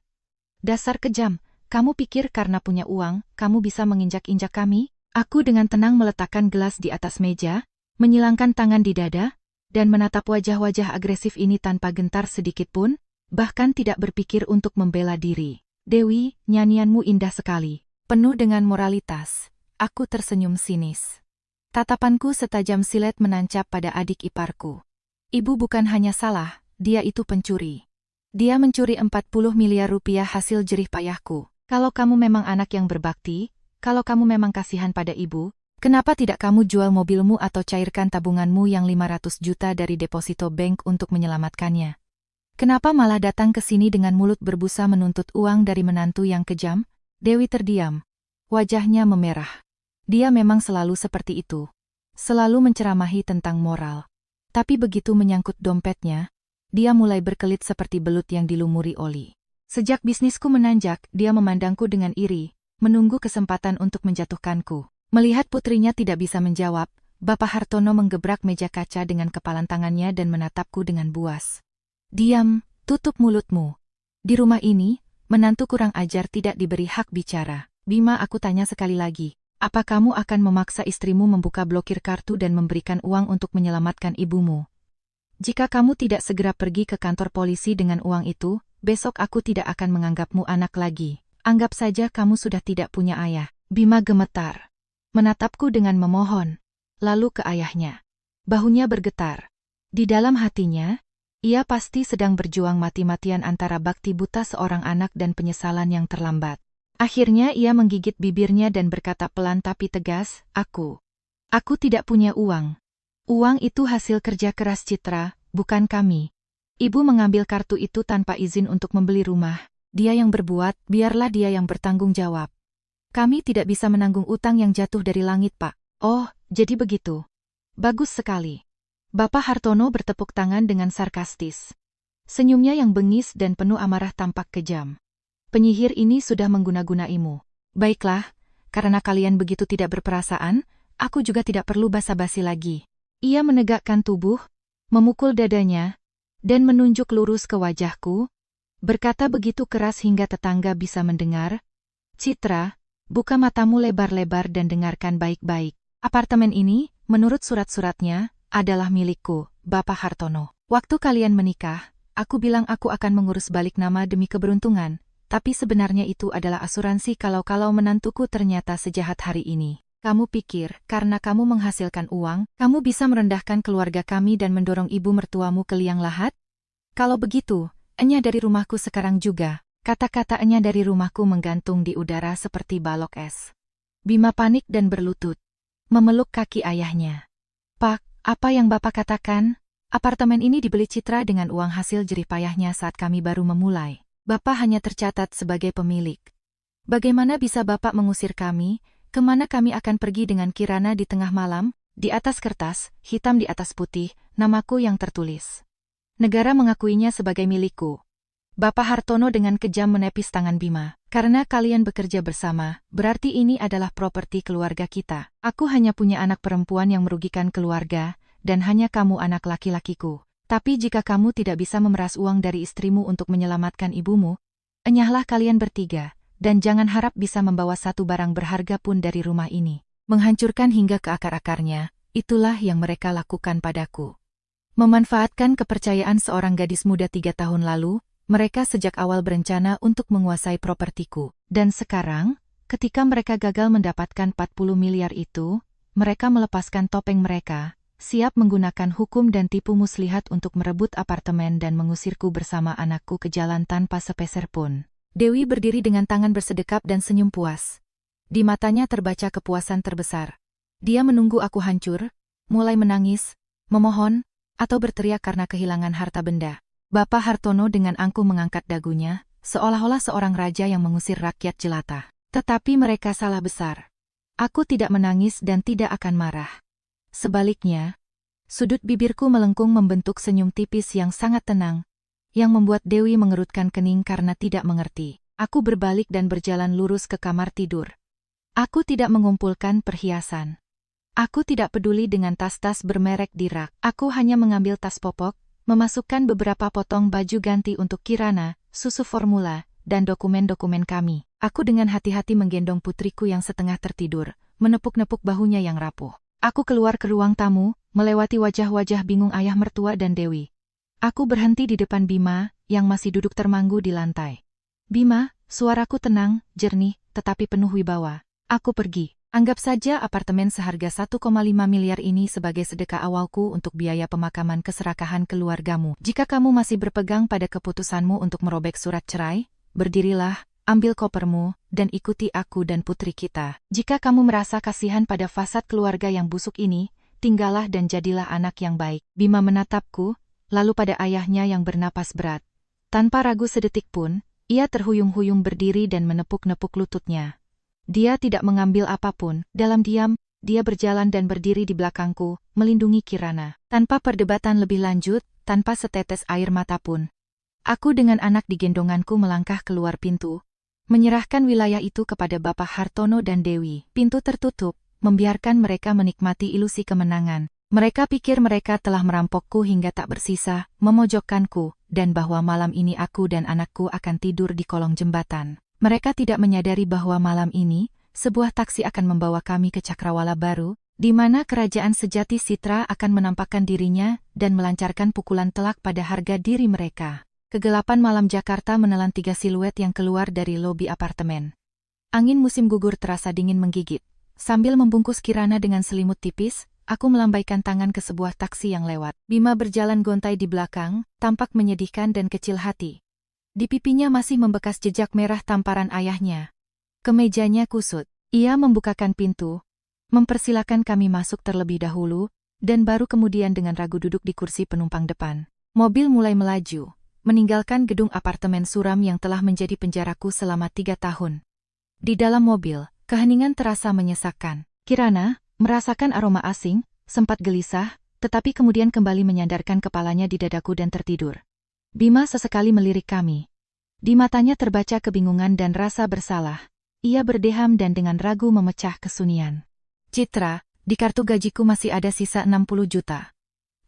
Dasar kejam, kamu pikir karena punya uang, kamu bisa menginjak-injak kami? Aku dengan tenang meletakkan gelas di atas meja, menyilangkan tangan di dada, dan menatap wajah-wajah agresif ini tanpa gentar sedikit pun, bahkan tidak berpikir untuk membela diri. Dewi, nyanyianmu indah sekali, penuh dengan moralitas. Aku tersenyum sinis. Tatapanku setajam silet menancap pada adik iparku. Ibu bukan hanya salah, dia itu pencuri. Dia mencuri 40 miliar rupiah hasil jerih payahku. Kalau kamu memang anak yang berbakti, kalau kamu memang kasihan pada ibu, kenapa tidak kamu jual mobilmu atau cairkan tabunganmu yang 500 juta dari deposito bank untuk menyelamatkannya? Kenapa malah datang ke sini dengan mulut berbusa menuntut uang dari menantu yang kejam? Dewi terdiam. Wajahnya memerah. Dia memang selalu seperti itu. Selalu menceramahi tentang moral. Tapi begitu menyangkut dompetnya, dia mulai berkelit seperti belut yang dilumuri oli. Sejak bisnisku menanjak, dia memandangku dengan iri, menunggu kesempatan untuk menjatuhkanku. Melihat putrinya tidak bisa menjawab, Bapak Hartono menggebrak meja kaca dengan kepalan tangannya dan menatapku dengan buas. Diam, tutup mulutmu. Di rumah ini, menantu kurang ajar tidak diberi hak bicara. Bima, aku tanya sekali lagi. Apa kamu akan memaksa istrimu membuka blokir kartu dan memberikan uang untuk menyelamatkan ibumu? Jika kamu tidak segera pergi ke kantor polisi dengan uang itu, besok aku tidak akan menganggapmu anak lagi. Anggap saja kamu sudah tidak punya ayah. Bima gemetar. Menatapku dengan memohon. Lalu ke ayahnya. Bahunya bergetar. Di dalam hatinya, ia pasti sedang berjuang mati-matian antara bakti buta seorang anak dan penyesalan yang terlambat. Akhirnya ia menggigit bibirnya dan berkata pelan tapi tegas, Aku tidak punya uang. Uang itu hasil kerja keras Citra, bukan kami. Ibu mengambil kartu itu tanpa izin untuk membeli rumah. Dia yang berbuat, biarlah dia yang bertanggung jawab. Kami tidak bisa menanggung utang yang jatuh dari langit, Pak. Oh, jadi begitu. Bagus sekali. Bapak Hartono bertepuk tangan dengan sarkastis. Senyumnya yang bengis dan penuh amarah tampak kejam. Penyihir ini sudah mengguna-gunaimu. Baiklah, karena kalian begitu tidak berperasaan, aku juga tidak perlu basa-basi lagi. Ia menegakkan tubuh, memukul dadanya, dan menunjuk lurus ke wajahku, berkata begitu keras hingga tetangga bisa mendengar, Citra, buka matamu lebar-lebar dan dengarkan baik-baik. Apartemen ini, menurut surat-suratnya, adalah milikku, Bapak Hartono. Waktu kalian menikah, aku bilang aku akan mengurus balik nama demi keberuntungan, tapi sebenarnya itu adalah asuransi kalau menantuku ternyata sejahat hari ini. Kamu pikir, karena kamu menghasilkan uang, kamu bisa merendahkan keluarga kami dan mendorong ibu mertuamu ke liang lahat? Kalau begitu, Enya dari rumahku sekarang juga. Kata-kata Enya dari rumahku menggantung di udara seperti balok es. Bima panik dan berlutut. Memeluk kaki ayahnya. Pak, apa yang Bapak katakan? Apartemen ini dibeli Citra dengan uang hasil jerih payahnya saat kami baru memulai. Bapak hanya tercatat sebagai pemilik. Bagaimana bisa Bapak mengusir kami? Kemana kami akan pergi dengan Kirana di tengah malam? Di atas kertas, hitam di atas putih, namaku yang tertulis. Negara mengakuinya sebagai milikku. Bapak Hartono dengan kejam menepis tangan Bima. Karena kalian bekerja bersama, berarti ini adalah properti keluarga kita. Aku hanya punya anak perempuan yang merugikan keluarga, dan hanya kamu anak laki-lakiku. Tapi jika kamu tidak bisa memeras uang dari istrimu untuk menyelamatkan ibumu, enyahlah kalian bertiga, dan jangan harap bisa membawa satu barang berharga pun dari rumah ini. Menghancurkan hingga ke akar-akarnya, itulah yang mereka lakukan padaku. Memanfaatkan kepercayaan seorang gadis muda 3 tahun lalu, mereka sejak awal berencana untuk menguasai propertiku. Dan sekarang, ketika mereka gagal mendapatkan 40 miliar itu, mereka melepaskan topeng mereka, siap menggunakan hukum dan tipu muslihat untuk merebut apartemen dan mengusirku bersama anakku ke jalan tanpa sepeser pun. Dewi berdiri dengan tangan bersedekap dan senyum puas. Di matanya terbaca kepuasan terbesar. Dia menunggu aku hancur, mulai menangis, memohon, atau berteriak karena kehilangan harta benda. Bapak Hartono dengan angkuh mengangkat dagunya, seolah-olah seorang raja yang mengusir rakyat jelata. Tetapi mereka salah besar. Aku tidak menangis dan tidak akan marah. Sebaliknya, sudut bibirku melengkung membentuk senyum tipis yang sangat tenang, yang membuat Dewi mengerutkan kening karena tidak mengerti. Aku berbalik dan berjalan lurus ke kamar tidur. Aku tidak mengumpulkan perhiasan. Aku tidak peduli dengan tas-tas bermerek di rak. Aku hanya mengambil tas popok, memasukkan beberapa potong baju ganti untuk Kirana, susu formula, dan dokumen-dokumen kami. Aku dengan hati-hati menggendong putriku yang setengah tertidur, menepuk-nepuk bahunya yang rapuh. Aku keluar ke ruang tamu, melewati wajah-wajah bingung ayah mertua dan Dewi. Aku berhenti di depan Bima, yang masih duduk termanggu di lantai. Bima, suaraku tenang, jernih, tetapi penuh wibawa. Aku pergi. Anggap saja apartemen seharga 1,5 miliar ini sebagai sedekah awalku untuk biaya pemakaman keserakahan keluargamu. Jika kamu masih berpegang pada keputusanmu untuk merobek surat cerai, berdirilah, ambil kopermu, dan ikuti aku dan putri kita. Jika kamu merasa kasihan pada fasad keluarga yang busuk ini, tinggallah dan jadilah anak yang baik. Bima menatapku, lalu pada ayahnya yang bernapas berat. Tanpa ragu sedetik pun, ia terhuyung-huyung berdiri dan menepuk-nepuk lututnya. Dia tidak mengambil apapun. Dalam diam, dia berjalan dan berdiri di belakangku, melindungi Kirana. Tanpa perdebatan lebih lanjut, tanpa setetes air mata pun. Aku dengan anak di gendonganku melangkah keluar pintu, menyerahkan wilayah itu kepada Bapak Hartono dan Dewi. Pintu tertutup, membiarkan mereka menikmati ilusi kemenangan. Mereka pikir mereka telah merampokku hingga tak bersisa, memojokkanku, dan bahwa malam ini aku dan anakku akan tidur di kolong jembatan. Mereka tidak menyadari bahwa malam ini, sebuah taksi akan membawa kami ke cakrawala baru, di mana kerajaan sejati Citra akan menampakkan dirinya dan melancarkan pukulan telak pada harga diri mereka. Kegelapan malam Jakarta menelan 3 siluet yang keluar dari lobi apartemen. Angin musim gugur terasa dingin menggigit. Sambil membungkus Kirana dengan selimut tipis, aku melambaikan tangan ke sebuah taksi yang lewat. Bima berjalan gontai di belakang, tampak menyedihkan dan kecil hati. Di pipinya masih membekas jejak merah tamparan ayahnya. Kemejanya kusut. Ia membukakan pintu, mempersilakan kami masuk terlebih dahulu, dan baru kemudian dengan ragu duduk di kursi penumpang depan. Mobil mulai melaju, meninggalkan gedung apartemen suram yang telah menjadi penjaraku selama 3 tahun. Di dalam mobil, keheningan terasa menyesakkan. Kirana, merasakan aroma asing, sempat gelisah, tetapi kemudian kembali menyandarkan kepalanya di dadaku dan tertidur. Bima sesekali melirik kami. Di matanya terbaca kebingungan dan rasa bersalah. Ia berdeham dan dengan ragu memecah kesunyian. Citra, di kartu gajiku masih ada sisa 60 juta.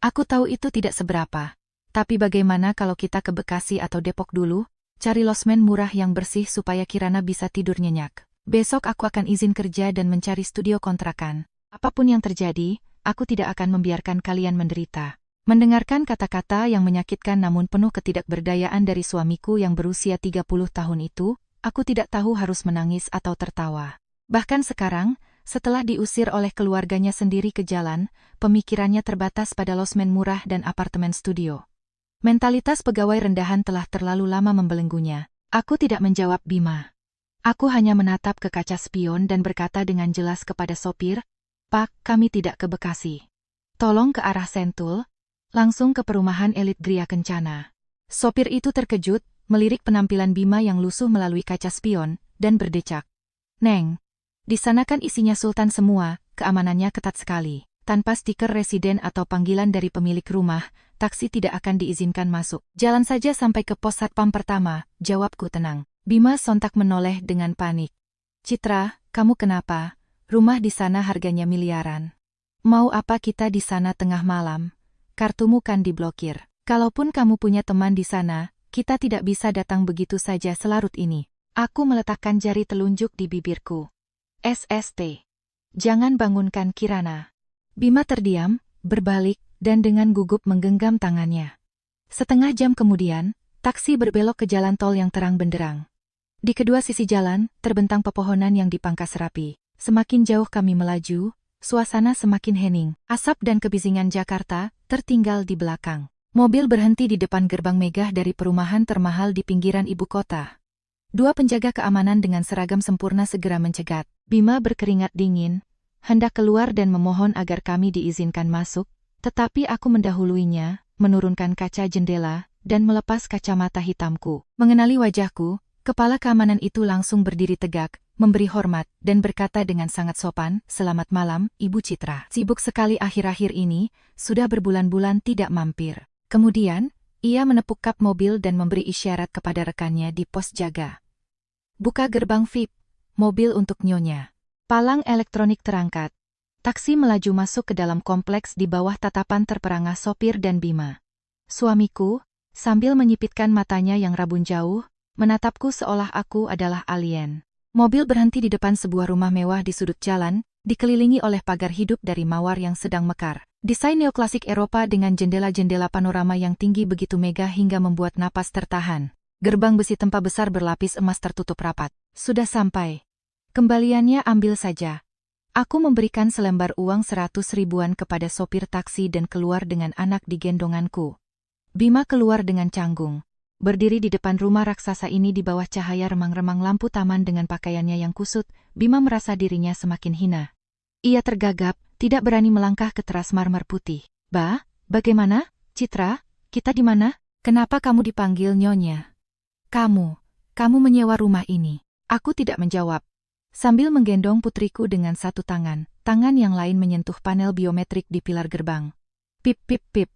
Aku tahu itu tidak seberapa. Tapi bagaimana kalau kita ke Bekasi atau Depok dulu? Cari losmen murah yang bersih supaya Kirana bisa tidur nyenyak. Besok aku akan izin kerja dan mencari studio kontrakan. Apapun yang terjadi, aku tidak akan membiarkan kalian menderita. Mendengarkan kata-kata yang menyakitkan namun penuh ketidakberdayaan dari suamiku yang berusia 30 tahun itu, aku tidak tahu harus menangis atau tertawa. Bahkan sekarang, setelah diusir oleh keluarganya sendiri ke jalan, pemikirannya terbatas pada losmen murah dan apartemen studio. Mentalitas pegawai rendahan telah terlalu lama membelenggunya. Aku tidak menjawab Bima. Aku hanya menatap ke kaca spion dan berkata dengan jelas kepada sopir, "Pak, kami tidak ke Bekasi. Tolong ke arah Sentul, langsung ke perumahan elit Gria Kencana." Sopir itu terkejut, melirik penampilan Bima yang lusuh melalui kaca spion, dan berdecak. "Neng, di sana kan isinya sultan semua, keamanannya ketat sekali. Tanpa stiker residen atau panggilan dari pemilik rumah, taksi tidak akan diizinkan masuk. Jalan saja sampai ke pos satpam pertama," jawabku tenang. Bima sontak menoleh dengan panik. "Citra, kamu kenapa? Rumah di sana harganya miliaran. Mau apa kita di sana tengah malam? Kartumu kan diblokir. Kalaupun kamu punya teman di sana, kita tidak bisa datang begitu saja selarut ini." Aku meletakkan jari telunjuk di bibirku. "SST. Jangan bangunkan Kirana." Bima terdiam, berbalik, dan dengan gugup menggenggam tangannya. Setengah jam kemudian, taksi berbelok ke jalan tol yang terang benderang. Di kedua sisi jalan, terbentang pepohonan yang dipangkas rapi. Semakin jauh kami melaju, suasana semakin hening. Asap dan kebisingan Jakarta tertinggal di belakang. Mobil berhenti di depan gerbang megah dari perumahan termahal di pinggiran ibu kota. Dua penjaga keamanan dengan seragam sempurna segera mencegat. Bima berkeringat dingin, hendak keluar dan memohon agar kami diizinkan masuk, tetapi aku mendahuluinya, menurunkan kaca jendela, dan melepas kacamata hitamku. Mengenali wajahku, kepala keamanan itu langsung berdiri tegak, memberi hormat, dan berkata dengan sangat sopan, "Selamat malam, Ibu Citra. Sibuk sekali akhir-akhir ini, sudah berbulan-bulan tidak mampir." Kemudian, ia menepuk kap mobil dan memberi isyarat kepada rekannya di pos jaga. "Buka gerbang VIP, mobil untuk Nyonya." Palang elektronik terangkat. Taksi melaju masuk ke dalam kompleks di bawah tatapan terperangah sopir dan Bima. Suamiku, sambil menyipitkan matanya yang rabun jauh, menatapku seolah aku adalah alien. Mobil berhenti di depan sebuah rumah mewah di sudut jalan, dikelilingi oleh pagar hidup dari mawar yang sedang mekar. Desain neoklasik Eropa dengan jendela-jendela panorama yang tinggi begitu megah hingga membuat napas tertahan. Gerbang besi tempa besar berlapis emas tertutup rapat. "Sudah sampai. Kembaliannya ambil saja." Aku memberikan selembar uang 100 ribuan kepada sopir taksi dan keluar dengan anak di gendonganku. Bima keluar dengan canggung. Berdiri di depan rumah raksasa ini di bawah cahaya remang-remang lampu taman dengan pakaiannya yang kusut, Bima merasa dirinya semakin hina. Ia tergagap, tidak berani melangkah ke teras marmer putih. Bagaimana, Citra? Kita di mana? Kenapa kamu dipanggil Nyonya?" Kamu menyewa rumah ini." Aku tidak menjawab. Sambil menggendong putriku dengan satu tangan, tangan yang lain menyentuh panel biometrik di pilar gerbang. Pip pip pip.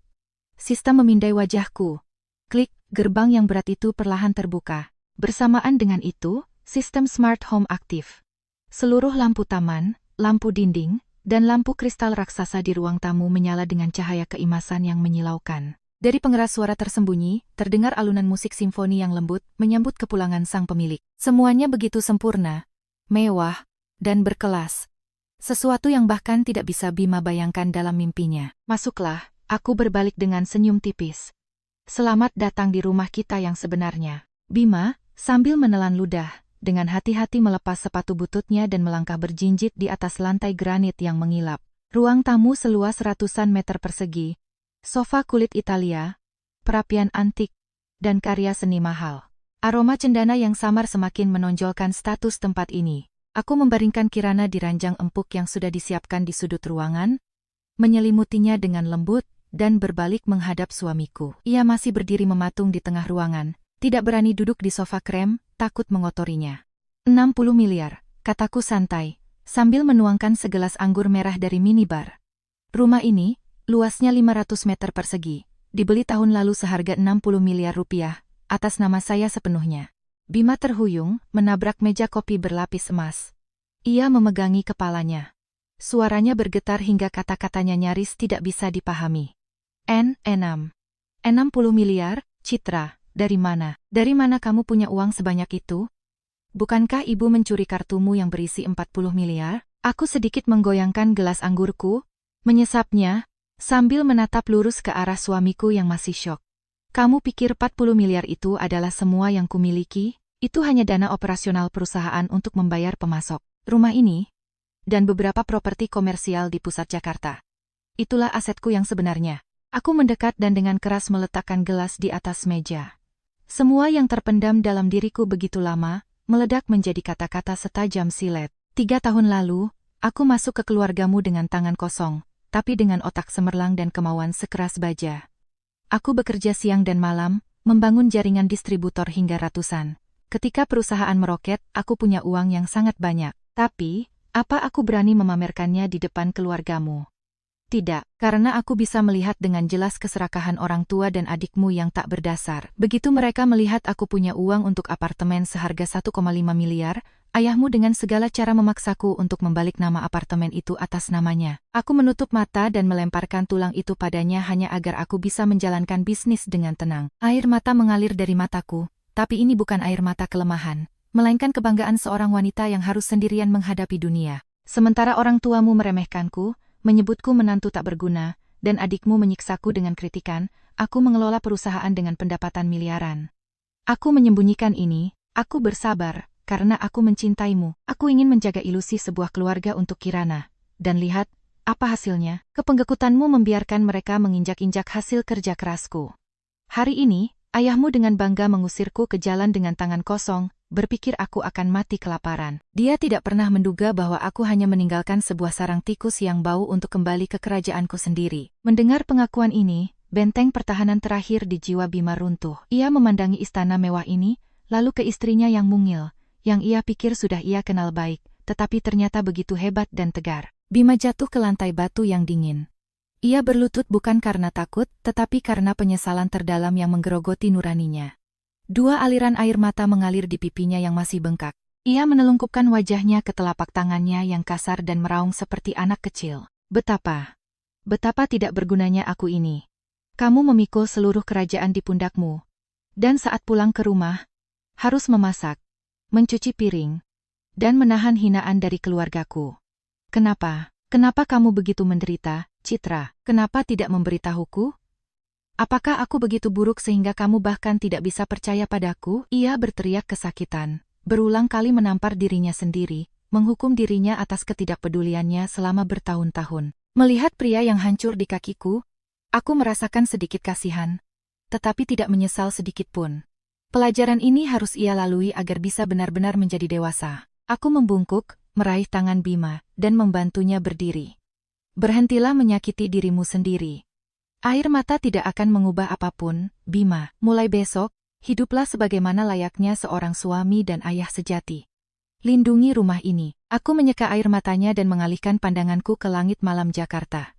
Sistem memindai wajahku. Klik, gerbang yang berat itu perlahan terbuka. Bersamaan dengan itu, sistem smart home aktif. Seluruh lampu taman, lampu dinding, dan lampu kristal raksasa di ruang tamu menyala dengan cahaya keimasan yang menyilaukan. Dari pengeras suara tersembunyi, terdengar alunan musik simfoni yang lembut, menyambut kepulangan sang pemilik. Semuanya begitu sempurna, mewah, dan berkelas. Sesuatu yang bahkan tidak bisa Bima bayangkan dalam mimpinya. "Masuklah," aku berbalik dengan senyum tipis. Selamat datang di rumah kita yang sebenarnya. Bima, sambil menelan ludah, dengan hati-hati melepas sepatu bututnya dan melangkah berjinjit di atas lantai granit yang mengilap. Ruang tamu seluas ratusan meter persegi, sofa kulit Italia, perapian antik, dan karya seni mahal. Aroma cendana yang samar semakin menonjolkan status tempat ini. Aku membaringkan Kirana di ranjang empuk yang sudah disiapkan di sudut ruangan, menyelimutinya dengan lembut, dan berbalik menghadap suamiku. Ia masih berdiri mematung di tengah ruangan, tidak berani duduk di sofa krem, takut mengotorinya. 60 miliar, kataku santai, sambil menuangkan segelas anggur merah dari minibar. Rumah ini, luasnya 500 meter persegi, dibeli tahun lalu seharga 60 miliar rupiah, atas nama saya sepenuhnya. Bima terhuyung, menabrak meja kopi berlapis emas. Ia memegangi kepalanya. Suaranya bergetar hingga kata-katanya nyaris tidak bisa dipahami. 60 miliar, Citra, dari mana? Dari mana kamu punya uang sebanyak itu? Bukankah ibu mencuri kartumu yang berisi 40 miliar? Aku sedikit menggoyangkan gelas anggurku, menyesapnya, sambil menatap lurus ke arah suamiku yang masih syok. Kamu pikir 40 miliar itu adalah semua yang kumiliki? Itu hanya dana operasional perusahaan untuk membayar pemasok rumah ini, dan beberapa properti komersial di pusat Jakarta. Itulah asetku yang sebenarnya. Aku mendekat dan dengan keras meletakkan gelas di atas meja. Semua yang terpendam dalam diriku begitu lama, meledak menjadi kata-kata setajam silet. 3 tahun lalu, aku masuk ke keluargamu dengan tangan kosong, tapi dengan otak cemerlang dan kemauan sekeras baja. Aku bekerja siang dan malam, membangun jaringan distributor hingga ratusan. Ketika perusahaan meroket, aku punya uang yang sangat banyak. Tapi, apa aku berani memamerkannya di depan keluargamu? Tidak, karena aku bisa melihat dengan jelas keserakahan orang tua dan adikmu yang tak berdasar. Begitu mereka melihat aku punya uang untuk apartemen seharga 1,5 miliar, ayahmu dengan segala cara memaksaku untuk membalik nama apartemen itu atas namanya. Aku menutup mata dan melemparkan tulang itu padanya hanya agar aku bisa menjalankan bisnis dengan tenang. Air mata mengalir dari mataku, tapi ini bukan air mata kelemahan, melainkan kebanggaan seorang wanita yang harus sendirian menghadapi dunia. Sementara orang tuamu meremehkanku, menyebutku menantu tak berguna, dan adikmu menyiksaku dengan kritikan, aku mengelola perusahaan dengan pendapatan miliaran. Aku menyembunyikan ini, aku bersabar, karena aku mencintaimu. Aku ingin menjaga ilusi sebuah keluarga untuk Kirana. Dan lihat, apa hasilnya? Kepenggekutanmu membiarkan mereka menginjak-injak hasil kerja kerasku. Hari ini, ayahmu dengan bangga mengusirku ke jalan dengan tangan kosong, berpikir aku akan mati kelaparan. Dia tidak pernah menduga bahwa aku hanya meninggalkan sebuah sarang tikus yang bau untuk kembali ke kerajaanku sendiri. Mendengar pengakuan ini, benteng pertahanan terakhir di jiwa Bima runtuh. Ia memandangi istana mewah ini, lalu ke istrinya yang mungil, yang ia pikir sudah ia kenal baik, tetapi ternyata begitu hebat dan tegar. Bima jatuh ke lantai batu yang dingin. Ia berlutut bukan karena takut, tetapi karena penyesalan terdalam yang menggerogoti nuraninya. 2 aliran air mata mengalir di pipinya yang masih bengkak. Ia menelungkupkan wajahnya ke telapak tangannya yang kasar dan meraung seperti anak kecil. Betapa tidak bergunanya aku ini. Kamu memikul seluruh kerajaan di pundakmu. Dan saat pulang ke rumah, harus memasak, mencuci piring, dan menahan hinaan dari keluargaku. Kenapa kamu begitu menderita, Citra? Kenapa tidak memberitahuku? Apakah aku begitu buruk sehingga kamu bahkan tidak bisa percaya padaku? Ia berteriak kesakitan, berulang kali menampar dirinya sendiri, menghukum dirinya atas ketidakpeduliannya selama bertahun-tahun. Melihat pria yang hancur di kakiku, aku merasakan sedikit kasihan, tetapi tidak menyesal sedikit pun. Pelajaran ini harus ia lalui agar bisa benar-benar menjadi dewasa. Aku membungkuk, meraih tangan Bima, dan membantunya berdiri. Berhentilah menyakiti dirimu sendiri. Air mata tidak akan mengubah apapun, Bima. Mulai besok, hiduplah sebagaimana layaknya seorang suami dan ayah sejati. Lindungi rumah ini. Aku menyeka air matanya dan mengalihkan pandanganku ke langit malam Jakarta.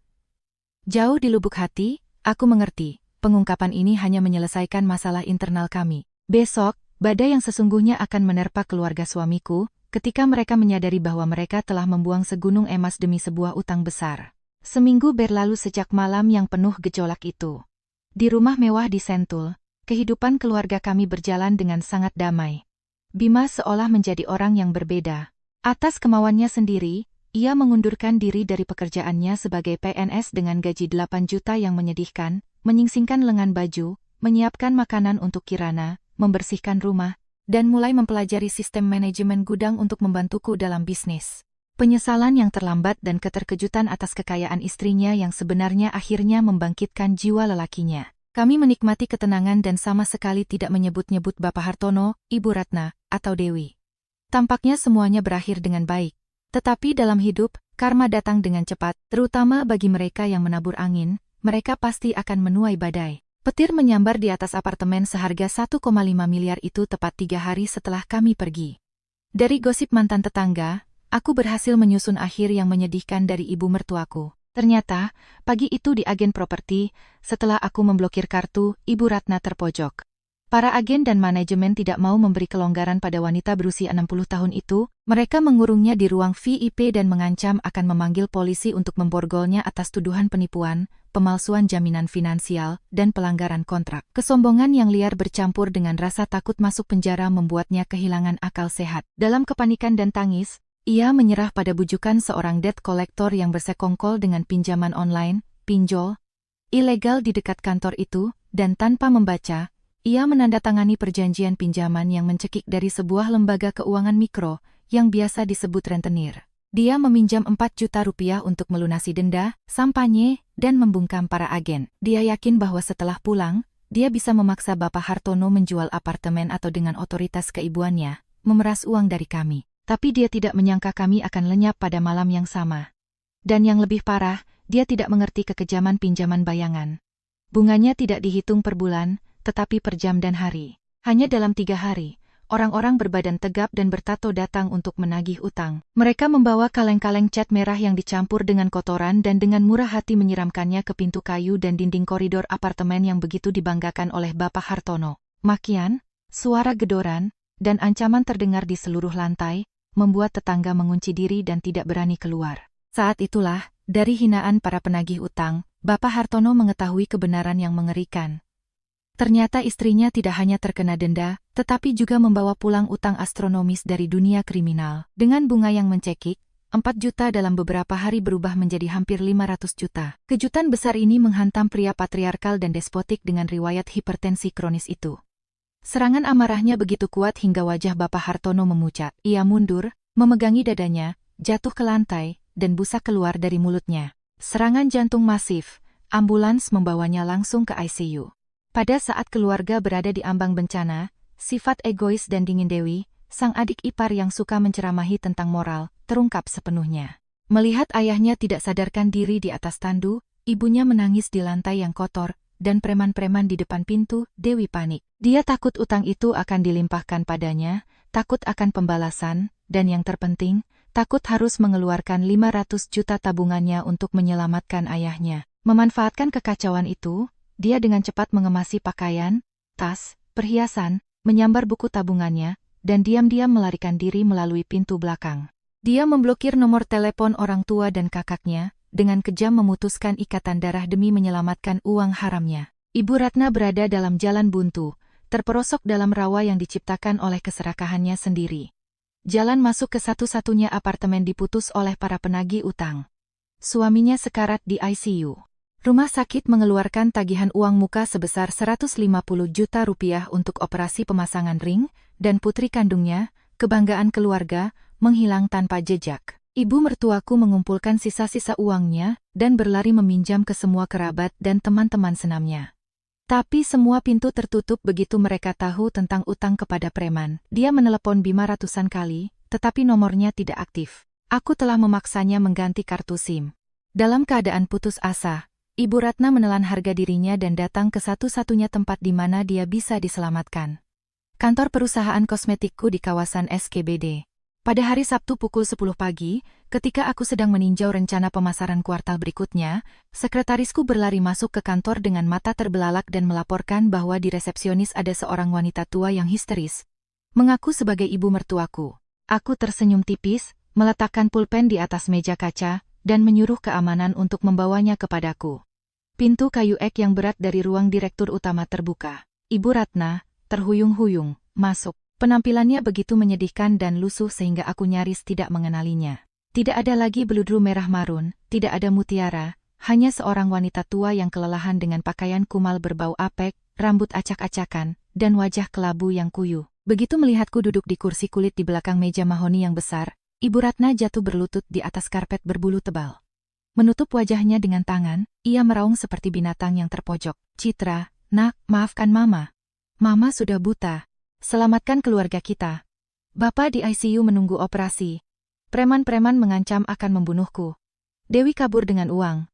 Jauh di lubuk hati, aku mengerti, pengungkapan ini hanya menyelesaikan masalah internal kami. Besok, badai yang sesungguhnya akan menerpa keluarga suamiku, ketika mereka menyadari bahwa mereka telah membuang segunung emas demi sebuah utang besar. Seminggu berlalu sejak malam yang penuh gejolak itu. Di rumah mewah di Sentul, kehidupan keluarga kami berjalan dengan sangat damai. Bima seolah menjadi orang yang berbeda. Atas kemauannya sendiri, ia mengundurkan diri dari pekerjaannya sebagai PNS dengan gaji 8 juta yang menyedihkan, menyingsingkan lengan baju, menyiapkan makanan untuk Kirana, membersihkan rumah, dan mulai mempelajari sistem manajemen gudang untuk membantuku dalam bisnis. Penyesalan yang terlambat dan keterkejutan atas kekayaan istrinya yang sebenarnya akhirnya membangkitkan jiwa lelakinya. Kami menikmati ketenangan dan sama sekali tidak menyebut-nyebut Bapak Hartono, Ibu Ratna, atau Dewi. Tampaknya semuanya berakhir dengan baik. Tetapi dalam hidup, karma datang dengan cepat, terutama bagi mereka yang menabur angin, mereka pasti akan menuai badai. Petir menyambar di atas apartemen seharga 1,5 miliar itu tepat 3 hari setelah kami pergi. Dari gosip mantan tetangga, aku berhasil menyusun akhir yang menyedihkan dari ibu mertuaku. Ternyata, pagi itu di agen properti, setelah aku memblokir kartu, Ibu Ratna terpojok. Para agen dan manajemen tidak mau memberi kelonggaran pada wanita berusia 60 tahun itu, mereka mengurungnya di ruang VIP dan mengancam akan memanggil polisi untuk memborgolnya atas tuduhan penipuan, pemalsuan jaminan finansial, dan pelanggaran kontrak. Kesombongan yang liar bercampur dengan rasa takut masuk penjara membuatnya kehilangan akal sehat. Dalam kepanikan dan tangis, ia menyerah pada bujukan seorang debt collector yang bersekongkol dengan pinjaman online, pinjol, ilegal di dekat kantor itu, dan tanpa membaca, ia menandatangani perjanjian pinjaman yang mencekik dari sebuah lembaga keuangan mikro, yang biasa disebut rentenir. Dia meminjam 4 juta rupiah untuk melunasi denda, sampanye, dan membungkam para agen. Dia yakin bahwa setelah pulang, dia bisa memaksa Bapak Hartono menjual apartemen atau dengan otoritas keibuannya, memeras uang dari kami. Tapi dia tidak menyangka kami akan lenyap pada malam yang sama. Dan yang lebih parah, dia tidak mengerti kekejaman pinjaman bayangan. Bunganya tidak dihitung per bulan, tetapi per jam dan hari. Hanya dalam 3 hari, orang-orang berbadan tegap dan bertato datang untuk menagih utang. Mereka membawa kaleng-kaleng cat merah yang dicampur dengan kotoran dan dengan murah hati menyiramkannya ke pintu kayu dan dinding koridor apartemen yang begitu dibanggakan oleh Bapak Hartono. Makian, suara gedoran, dan ancaman terdengar di seluruh lantai, membuat tetangga mengunci diri dan tidak berani keluar. Saat itulah, dari hinaan para penagih utang, Bapak Hartono mengetahui kebenaran yang mengerikan. Ternyata istrinya tidak hanya terkena denda, tetapi juga membawa pulang utang astronomis dari dunia kriminal. Dengan bunga yang mencekik, 4 juta dalam beberapa hari berubah menjadi hampir 500 juta. Kejutan besar ini menghantam pria patriarkal dan despotik dengan riwayat hipertensi kronis itu. Serangan amarahnya begitu kuat hingga wajah Bapak Hartono memucat. Ia mundur, memegangi dadanya, jatuh ke lantai, dan busa keluar dari mulutnya. Serangan jantung masif, ambulans membawanya langsung ke ICU. Pada saat keluarga berada di ambang bencana, sifat egois dan dingin Dewi, sang adik ipar yang suka menceramahi tentang moral, terungkap sepenuhnya. Melihat ayahnya tidak sadarkan diri di atas tandu, ibunya menangis di lantai yang kotor, dan preman-preman di depan pintu, Dewi panik. Dia takut utang itu akan dilimpahkan padanya, takut akan pembalasan, dan yang terpenting, takut harus mengeluarkan 500 juta tabungannya untuk menyelamatkan ayahnya. Memanfaatkan kekacauan itu, dia dengan cepat mengemasi pakaian, tas, perhiasan, menyambar buku tabungannya, dan diam-diam melarikan diri melalui pintu belakang. Dia memblokir nomor telepon orang tua dan kakaknya, dengan kejam memutuskan ikatan darah demi menyelamatkan uang haramnya. Ibu Ratna berada dalam jalan buntu, terperosok dalam rawa yang diciptakan oleh keserakahannya sendiri. Jalan masuk ke satu-satunya apartemen diputus oleh para penagih utang. Suaminya sekarat di ICU. Rumah sakit mengeluarkan tagihan uang muka sebesar 150 juta rupiah untuk operasi pemasangan ring, dan putri kandungnya, kebanggaan keluarga, menghilang tanpa jejak. Ibu mertuaku mengumpulkan sisa-sisa uangnya, dan berlari meminjam ke semua kerabat dan teman-teman senamnya. Tapi semua pintu tertutup begitu mereka tahu tentang utang kepada preman. Dia menelepon Bima ratusan kali, tetapi nomornya tidak aktif. Aku telah memaksanya mengganti kartu SIM. Dalam keadaan putus asa, Ibu Ratna menelan harga dirinya dan datang ke satu-satunya tempat di mana dia bisa diselamatkan. Kantor perusahaan kosmetikku di kawasan SKBD. Pada hari Sabtu pukul 10 pagi, ketika aku sedang meninjau rencana pemasaran kuartal berikutnya, sekretarisku berlari masuk ke kantor dengan mata terbelalak dan melaporkan bahwa di resepsionis ada seorang wanita tua yang histeris, mengaku sebagai ibu mertuaku. Aku tersenyum tipis, meletakkan pulpen di atas meja kaca, dan menyuruh keamanan untuk membawanya kepadaku. Pintu kayu ek yang berat dari ruang direktur utama terbuka. Ibu Ratna, terhuyung-huyung, masuk. Penampilannya begitu menyedihkan dan lusuh sehingga aku nyaris tidak mengenalinya. Tidak ada lagi beludru merah marun, tidak ada mutiara, hanya seorang wanita tua yang kelelahan dengan pakaian kumal berbau apek, rambut acak-acakan, dan wajah kelabu yang kuyu. Begitu melihatku duduk di kursi kulit di belakang meja mahoni yang besar, Ibu Ratna jatuh berlutut di atas karpet berbulu tebal. Menutup wajahnya dengan tangan, ia meraung seperti binatang yang terpojok. "Citra, nak, maafkan Mama. Mama sudah buta. Selamatkan keluarga kita. Bapak di ICU menunggu operasi. Preman-preman mengancam akan membunuhku. Dewi kabur dengan uang.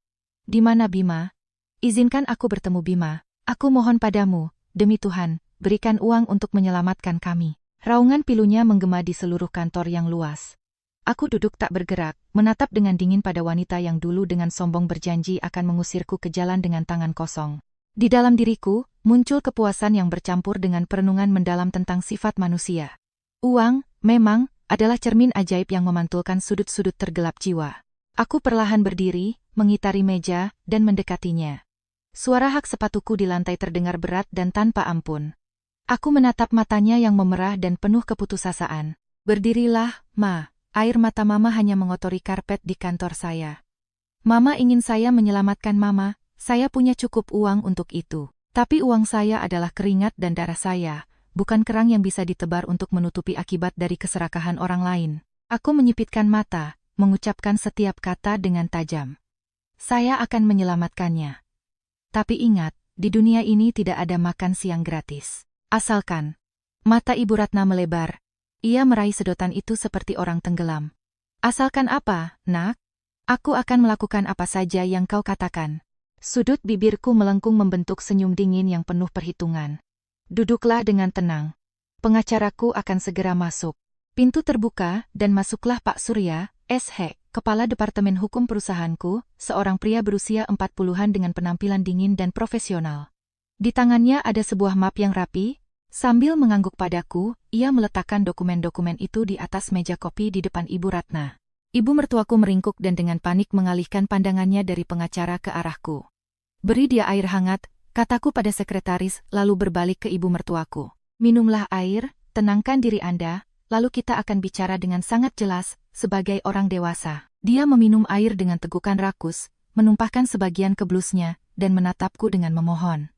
Di mana Bima? Izinkan aku bertemu Bima. Aku mohon padamu, demi Tuhan, berikan uang untuk menyelamatkan kami." Raungan pilunya menggema di seluruh kantor yang luas. Aku duduk tak bergerak, menatap dengan dingin pada wanita yang dulu dengan sombong berjanji akan mengusirku ke jalan dengan tangan kosong. Di dalam diriku, muncul kepuasan yang bercampur dengan perenungan mendalam tentang sifat manusia. Uang, memang, adalah cermin ajaib yang memantulkan sudut-sudut tergelap jiwa. Aku perlahan berdiri, mengitari meja, dan mendekatinya. Suara hak sepatuku di lantai terdengar berat dan tanpa ampun. Aku menatap matanya yang memerah dan penuh keputusasaan. "Berdirilah, Ma. Air mata Mama hanya mengotori karpet di kantor saya. Mama ingin saya menyelamatkan Mama, saya punya cukup uang untuk itu. Tapi uang saya adalah keringat dan darah saya, bukan kerang yang bisa ditebar untuk menutupi akibat dari keserakahan orang lain." Aku menyipitkan mata, mengucapkan setiap kata dengan tajam. "Saya akan menyelamatkannya. Tapi ingat, di dunia ini tidak ada makan siang gratis. Asalkan..." Mata Ibu Ratna melebar. Ia meraih sedotan itu seperti orang tenggelam. "Asalkan apa, nak? Aku akan melakukan apa saja yang kau katakan." Sudut bibirku melengkung membentuk senyum dingin yang penuh perhitungan. "Duduklah dengan tenang. Pengacaraku akan segera masuk." Pintu terbuka, dan masuklah Pak Surya, SH, Kepala Departemen Hukum perusahaanku, seorang pria berusia 40-an dengan penampilan dingin dan profesional. Di tangannya ada sebuah map yang rapi. Sambil mengangguk padaku, ia meletakkan dokumen-dokumen itu di atas meja kopi di depan Ibu Ratna. Ibu mertuaku meringkuk dan dengan panik mengalihkan pandangannya dari pengacara ke arahku. "Beri dia air hangat," kataku pada sekretaris, lalu berbalik ke ibu mertuaku. "Minumlah air, tenangkan diri Anda, lalu kita akan bicara dengan sangat jelas, sebagai orang dewasa." Dia meminum air dengan tegukan rakus, menumpahkan sebagian ke blusnya, dan menatapku dengan memohon.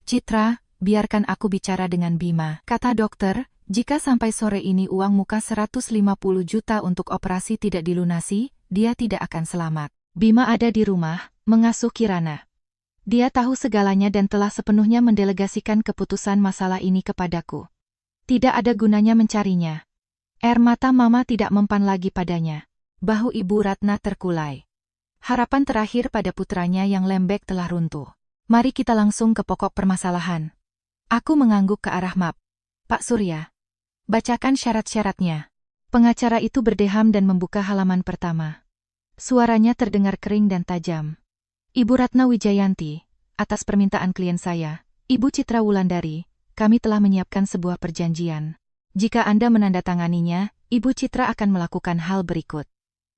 "Citra, biarkan aku bicara dengan Bima," kata dokter. "Jika sampai sore ini uang muka 150 juta untuk operasi tidak dilunasi, dia tidak akan selamat." Bima ada di rumah, mengasuh Kirana. Dia tahu segalanya dan telah sepenuhnya mendelegasikan keputusan masalah ini kepadaku. Tidak ada gunanya mencarinya. Air mata Mama tidak mempan lagi padanya. Bahu Ibu Ratna terkulai. Harapan terakhir pada putranya yang lembek telah runtuh. "Mari kita langsung ke pokok permasalahan." Aku mengangguk ke arah map. "Pak Surya, bacakan syarat-syaratnya." Pengacara itu berdeham dan membuka halaman pertama. Suaranya terdengar kering dan tajam. "Ibu Ratna Wijayanti, atas permintaan klien saya, Ibu Citra Wulandari, kami telah menyiapkan sebuah perjanjian. Jika Anda menandatanganinya, Ibu Citra akan melakukan hal berikut.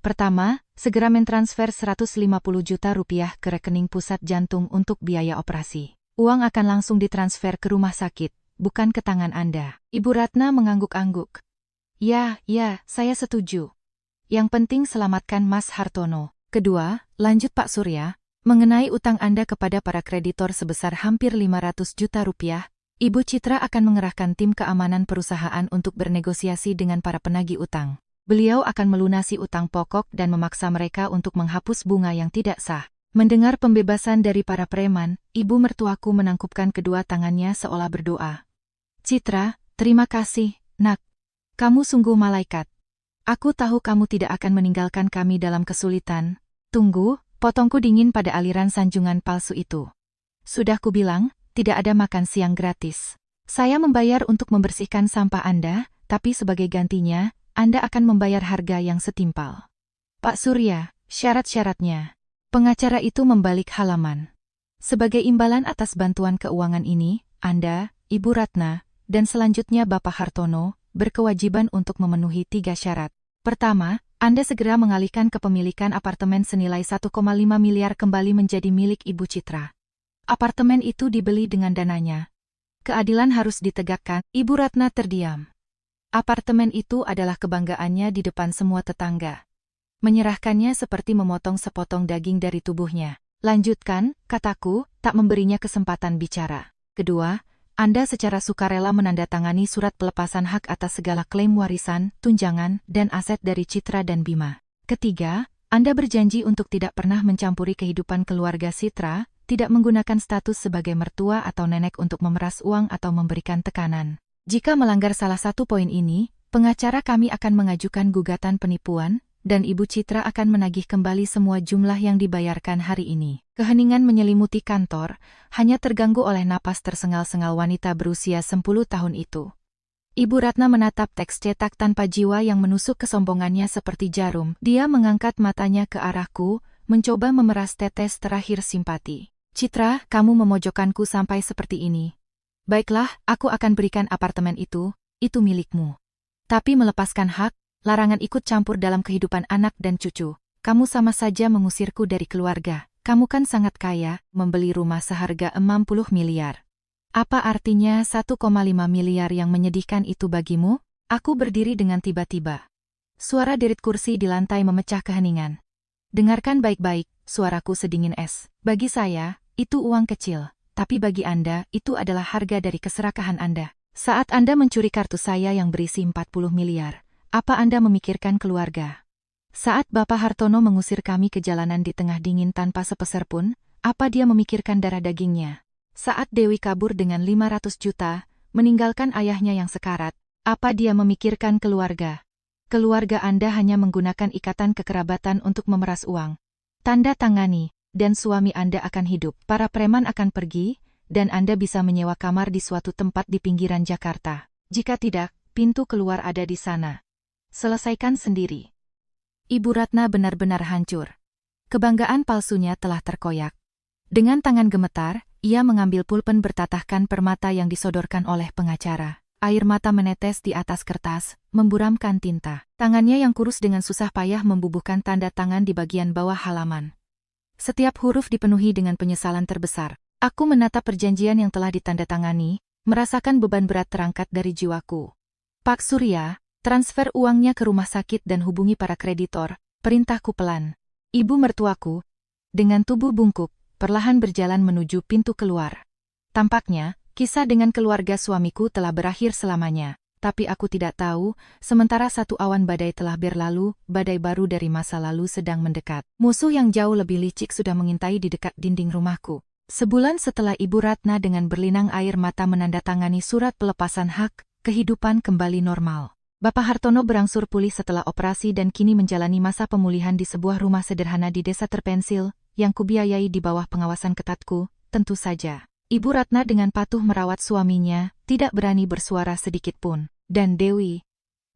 Pertama, segera mentransfer 150 juta rupiah ke rekening pusat jantung untuk biaya operasi. Uang akan langsung ditransfer ke rumah sakit, bukan ke tangan Anda." Ibu Ratna mengangguk-angguk. Ya, saya setuju. Yang penting selamatkan Mas Hartono." "Kedua, lanjut Pak Surya, mengenai utang Anda kepada para kreditor sebesar hampir 500 juta rupiah, Ibu Citra akan mengerahkan tim keamanan perusahaan untuk bernegosiasi dengan para penagih utang. Beliau akan melunasi utang pokok dan memaksa mereka untuk menghapus bunga yang tidak sah." Mendengar pembebasan dari para preman, ibu mertuaku menangkupkan kedua tangannya seolah berdoa. "Citra, terima kasih, nak. Kamu sungguh malaikat. Aku tahu kamu tidak akan meninggalkan kami dalam kesulitan." "Tunggu," potongku dingin pada aliran sanjungan palsu itu. "Sudah kubilang, tidak ada makan siang gratis. Saya membayar untuk membersihkan sampah Anda, tapi sebagai gantinya, Anda akan membayar harga yang setimpal." "Pak Surya, syarat-syaratnya." Pengacara itu membalik halaman. "Sebagai imbalan atas bantuan keuangan ini, Anda, Ibu Ratna, dan selanjutnya Bapak Hartono, berkewajiban untuk memenuhi 3 syarat. Pertama, Anda segera mengalihkan kepemilikan apartemen senilai 1,5 miliar kembali menjadi milik Ibu Citra. Apartemen itu dibeli dengan dananya. Keadilan harus ditegakkan." Ibu Ratna terdiam. Apartemen itu adalah kebanggaannya di depan semua tetangga. Menyerahkannya seperti memotong sepotong daging dari tubuhnya. "Lanjutkan," kataku, tak memberinya kesempatan bicara. Kedua, Anda secara sukarela menandatangani surat pelepasan hak atas segala klaim warisan, tunjangan, dan aset dari Citra dan Bima. Ketiga, Anda berjanji untuk tidak pernah mencampuri kehidupan keluarga Citra, tidak menggunakan status sebagai mertua atau nenek untuk memeras uang atau memberikan tekanan. Jika melanggar salah satu poin ini, pengacara kami akan mengajukan gugatan penipuan, dan Ibu Citra akan menagih kembali semua jumlah yang dibayarkan hari ini. Keheningan menyelimuti kantor, hanya terganggu oleh napas tersengal-sengal wanita berusia 10 tahun itu. Ibu Ratna menatap teks cetak tanpa jiwa yang menusuk kesombongannya seperti jarum. Dia mengangkat matanya ke arahku, mencoba memeras tetes terakhir simpati. Citra, kamu memojokkanku sampai seperti ini. Baiklah, aku akan berikan apartemen itu milikmu. Tapi melepaskan hak, larangan ikut campur dalam kehidupan anak dan cucu. Kamu sama saja mengusirku dari keluarga. Kamu kan sangat kaya, membeli rumah seharga 60 miliar. Apa artinya 1,5 miliar yang menyedihkan itu bagimu? Aku berdiri dengan tiba-tiba. Suara derit kursi di lantai memecah keheningan. Dengarkan baik-baik, suaraku sedingin es. Bagi saya, itu uang kecil. Tapi bagi Anda, itu adalah harga dari keserakahan Anda. Saat Anda mencuri kartu saya yang berisi 40 miliar, apa Anda memikirkan keluarga? Saat Bapak Hartono mengusir kami ke jalanan di tengah dingin tanpa sepeser pun, apa dia memikirkan darah dagingnya? Saat Dewi kabur dengan 500 juta, meninggalkan ayahnya yang sekarat, apa dia memikirkan keluarga? Keluarga Anda hanya menggunakan ikatan kekerabatan untuk memeras uang. Tanda tangani, dan suami Anda akan hidup. Para preman akan pergi, dan Anda bisa menyewa kamar di suatu tempat di pinggiran Jakarta. Jika tidak, pintu keluar ada di sana. Selesaikan sendiri. Ibu Ratna benar-benar hancur. Kebanggaan palsunya telah terkoyak. Dengan tangan gemetar, ia mengambil pulpen bertatahkan permata yang disodorkan oleh pengacara. Air mata menetes di atas kertas, memburamkan tinta. Tangannya yang kurus dengan susah payah membubuhkan tanda tangan di bagian bawah halaman. Setiap huruf dipenuhi dengan penyesalan terbesar. Aku menatap perjanjian yang telah ditandatangani, merasakan beban berat terangkat dari jiwaku. Pak Surya, transfer uangnya ke rumah sakit dan hubungi para kreditor, perintahku pelan. Ibu mertuaku, dengan tubuh bungkuk, perlahan berjalan menuju pintu keluar. Tampaknya, kisah dengan keluarga suamiku telah berakhir selamanya, tapi aku tidak tahu, sementara satu awan badai telah berlalu, badai baru dari masa lalu sedang mendekat. Musuh yang jauh lebih licik sudah mengintai di dekat dinding rumahku. Sebulan setelah Ibu Ratna dengan berlinang air mata menandatangani surat pelepasan hak, kehidupan kembali normal. Bapak Hartono berangsur pulih setelah operasi dan kini menjalani masa pemulihan di sebuah rumah sederhana di desa terpencil, yang kubiayai di bawah pengawasan ketatku, tentu saja. Ibu Ratna dengan patuh merawat suaminya, tidak berani bersuara sedikit pun. Dan Dewi,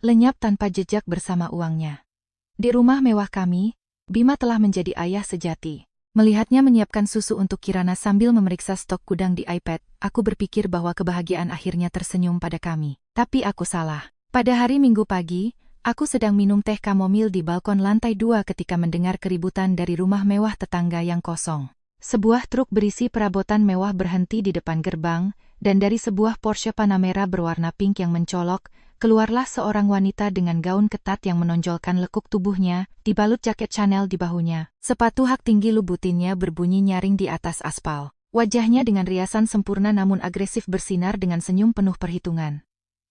lenyap tanpa jejak bersama uangnya. Di rumah mewah kami, Bima telah menjadi ayah sejati. Melihatnya menyiapkan susu untuk Kirana sambil memeriksa stok gudang di iPad, aku berpikir bahwa kebahagiaan akhirnya tersenyum pada kami. Tapi aku salah. Pada hari Minggu pagi, aku sedang minum teh kamomil di balkon lantai 2 ketika mendengar keributan dari rumah mewah tetangga yang kosong. Sebuah truk berisi perabotan mewah berhenti di depan gerbang, dan dari sebuah Porsche Panamera berwarna pink yang mencolok, keluarlah seorang wanita dengan gaun ketat yang menonjolkan lekuk tubuhnya, dibalut jaket Chanel di bahunya. Sepatu hak tinggi lubutinnya berbunyi nyaring di atas aspal. Wajahnya dengan riasan sempurna namun agresif bersinar dengan senyum penuh perhitungan.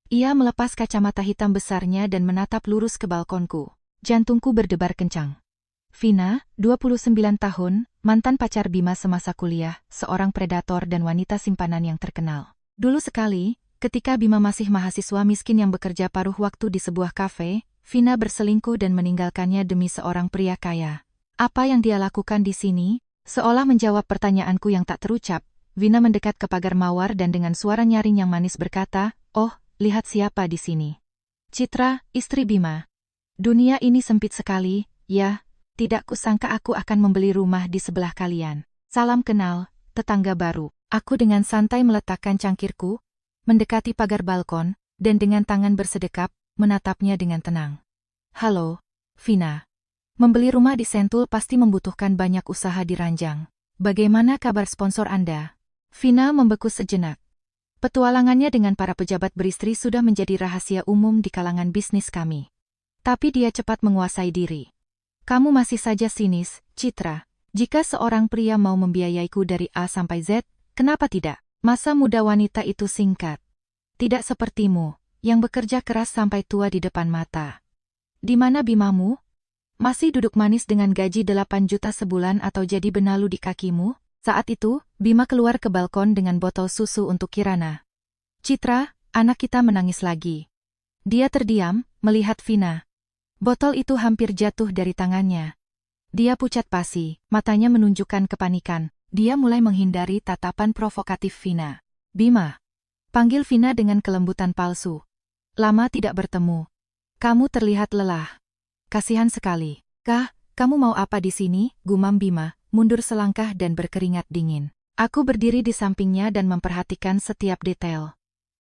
Ia melepas kacamata hitam besarnya dan menatap lurus ke balkonku. Jantungku berdebar kencang. Vina, 29 tahun, mantan pacar Bima semasa kuliah, seorang predator dan wanita simpanan yang terkenal. Dulu sekali, ketika Bima masih mahasiswa miskin yang bekerja paruh waktu di sebuah kafe, Vina berselingkuh dan meninggalkannya demi seorang pria kaya. Apa yang dia lakukan di sini? Seolah menjawab pertanyaanku yang tak terucap, Vina mendekat ke pagar mawar dan dengan suara nyaring yang manis berkata, "Oh, lihat siapa di sini. Citra, istri Bima. Dunia ini sempit sekali, ya. Tidak kusangka aku akan membeli rumah di sebelah kalian. Salam kenal, tetangga baru." Aku dengan santai meletakkan cangkirku, mendekati pagar balkon, dan dengan tangan bersedekap, menatapnya dengan tenang. "Halo, Vina. Membeli rumah di Sentul pasti membutuhkan banyak usaha di ranjang. Bagaimana kabar sponsor Anda?" Vina membeku sejenak. Petualangannya dengan para pejabat beristri sudah menjadi rahasia umum di kalangan bisnis kami. Tapi dia cepat menguasai diri. "Kamu masih saja sinis, Citra. Jika seorang pria mau membiayaiku dari A sampai Z, kenapa tidak? Masa muda wanita itu singkat. Tidak sepertimu, yang bekerja keras sampai tua di depan mata. Di mana Bimamu? Masih duduk manis dengan gaji 8 juta sebulan atau jadi benalu di kakimu? Saat itu, Bima keluar ke balkon dengan botol susu untuk Kirana. Citra, anak kita menangis lagi. Dia terdiam, melihat Vina. Botol itu hampir jatuh dari tangannya. Dia pucat pasi, matanya menunjukkan kepanikan. Dia mulai menghindari tatapan provokatif Vina. Bima. Panggil Vina dengan kelembutan palsu. Lama tidak bertemu. Kamu terlihat lelah. Kasihan sekali. Kah, kamu mau apa di sini? Gumam Bima, mundur selangkah dan berkeringat dingin. Aku berdiri di sampingnya dan memperhatikan setiap detail.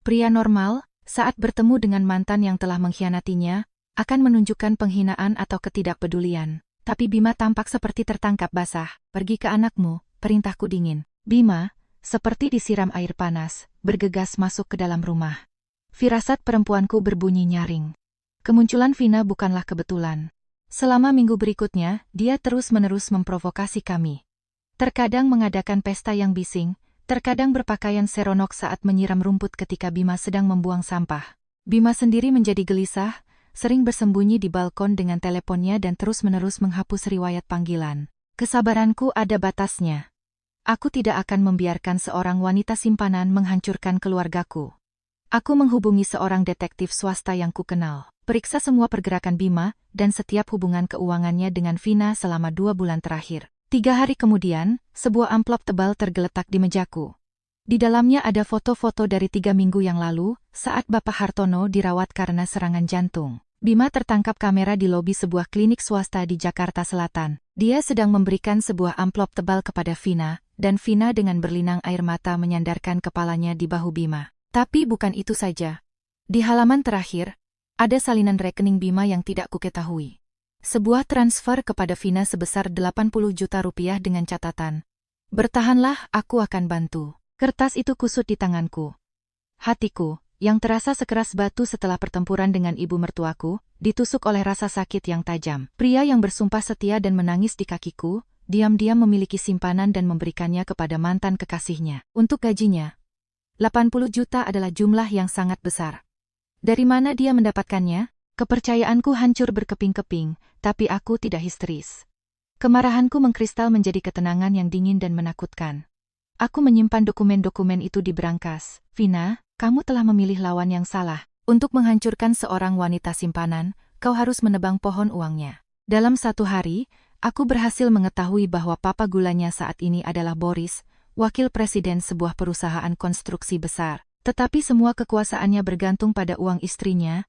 Pria normal, saat bertemu dengan mantan yang telah mengkhianatinya, akan menunjukkan penghinaan atau ketidakpedulian. Tapi Bima tampak seperti tertangkap basah. Pergi ke anakmu, perintahku dingin. Bima, seperti disiram air panas, bergegas masuk ke dalam rumah. Firasat perempuanku berbunyi nyaring. Kemunculan Vina bukanlah kebetulan. Selama minggu berikutnya, dia terus-menerus memprovokasi kami. Terkadang mengadakan pesta yang bising, terkadang berpakaian seronok saat menyiram rumput ketika Bima sedang membuang sampah. Bima sendiri menjadi gelisah, sering bersembunyi di balkon dengan teleponnya dan terus-menerus menghapus riwayat panggilan. Kesabaranku ada batasnya. Aku tidak akan membiarkan seorang wanita simpanan menghancurkan keluargaku. Aku menghubungi seorang detektif swasta yang kukenal. Periksa semua pergerakan Bima dan setiap hubungan keuangannya dengan Vina selama 2 bulan terakhir. 3 hari kemudian, sebuah amplop tebal tergeletak di mejaku. Di dalamnya ada foto-foto dari 3 minggu yang lalu, saat Bapak Hartono dirawat karena serangan jantung. Bima tertangkap kamera di lobi sebuah klinik swasta di Jakarta Selatan. Dia sedang memberikan sebuah amplop tebal kepada Vina, dan Vina dengan berlinang air mata menyandarkan kepalanya di bahu Bima. Tapi bukan itu saja. Di halaman terakhir, ada salinan rekening Bima yang tidak kuketahui. Sebuah transfer kepada Vina sebesar 80 juta rupiah dengan catatan. Bertahanlah, aku akan bantu. Kertas itu kusut di tanganku. Hatiku, yang terasa sekeras batu setelah pertempuran dengan ibu mertuaku, ditusuk oleh rasa sakit yang tajam. Pria yang bersumpah setia dan menangis di kakiku, diam-diam memiliki simpanan dan memberikannya kepada mantan kekasihnya. Untuk gajinya, 80 juta adalah jumlah yang sangat besar. Dari mana dia mendapatkannya? Kepercayaanku hancur berkeping-keping, tapi aku tidak histeris. Kemarahanku mengkristal menjadi ketenangan yang dingin dan menakutkan. Aku menyimpan dokumen-dokumen itu di berangkas. Vina, kamu telah memilih lawan yang salah. Untuk menghancurkan seorang wanita simpanan, kau harus menebang pohon uangnya. Dalam 1 hari, aku berhasil mengetahui bahwa papa gulanya saat ini adalah Boris, wakil presiden sebuah perusahaan konstruksi besar. Tetapi semua kekuasaannya bergantung pada uang istrinya,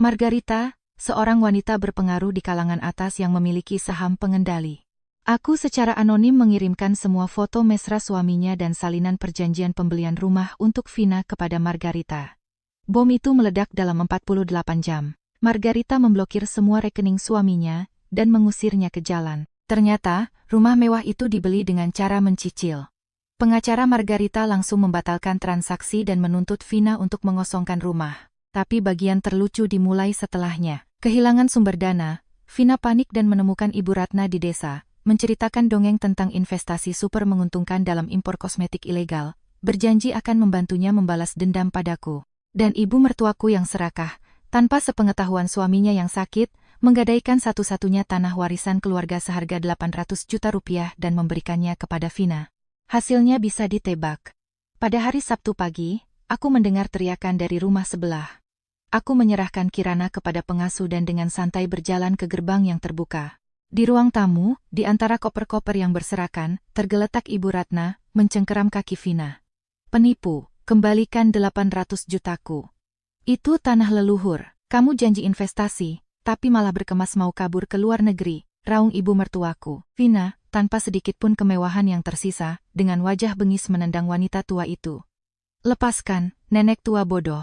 Margarita, seorang wanita berpengaruh di kalangan atas yang memiliki saham pengendali. Aku secara anonim mengirimkan semua foto mesra suaminya dan salinan perjanjian pembelian rumah untuk Vina kepada Margarita. Bom itu meledak dalam 48 jam. Margarita memblokir semua rekening suaminya dan mengusirnya ke jalan. Ternyata, rumah mewah itu dibeli dengan cara mencicil. Pengacara Margarita langsung membatalkan transaksi dan menuntut Vina untuk mengosongkan rumah. Tapi bagian terlucu dimulai setelahnya. Kehilangan sumber dana, Vina panik dan menemukan Ibu Ratna di desa, menceritakan dongeng tentang investasi super menguntungkan dalam impor kosmetik ilegal, berjanji akan membantunya membalas dendam padaku. Dan ibu mertuaku yang serakah, tanpa sepengetahuan suaminya yang sakit, menggadaikan satu-satunya tanah warisan keluarga seharga 800 juta rupiah dan memberikannya kepada Vina. Hasilnya bisa ditebak. Pada hari Sabtu pagi, aku mendengar teriakan dari rumah sebelah. Aku menyerahkan Kirana kepada pengasuh dan dengan santai berjalan ke gerbang yang terbuka. Di ruang tamu, di antara koper-koper yang berserakan, tergeletak Ibu Ratna, mencengkeram kaki Vina. Penipu, kembalikan 800 jutaku. Itu tanah leluhur, kamu janji investasi, tapi malah berkemas mau kabur ke luar negeri, raung ibu mertuaku. Vina, tanpa sedikit pun kemewahan yang tersisa, dengan wajah bengis menendang wanita tua itu. Lepaskan, nenek tua bodoh.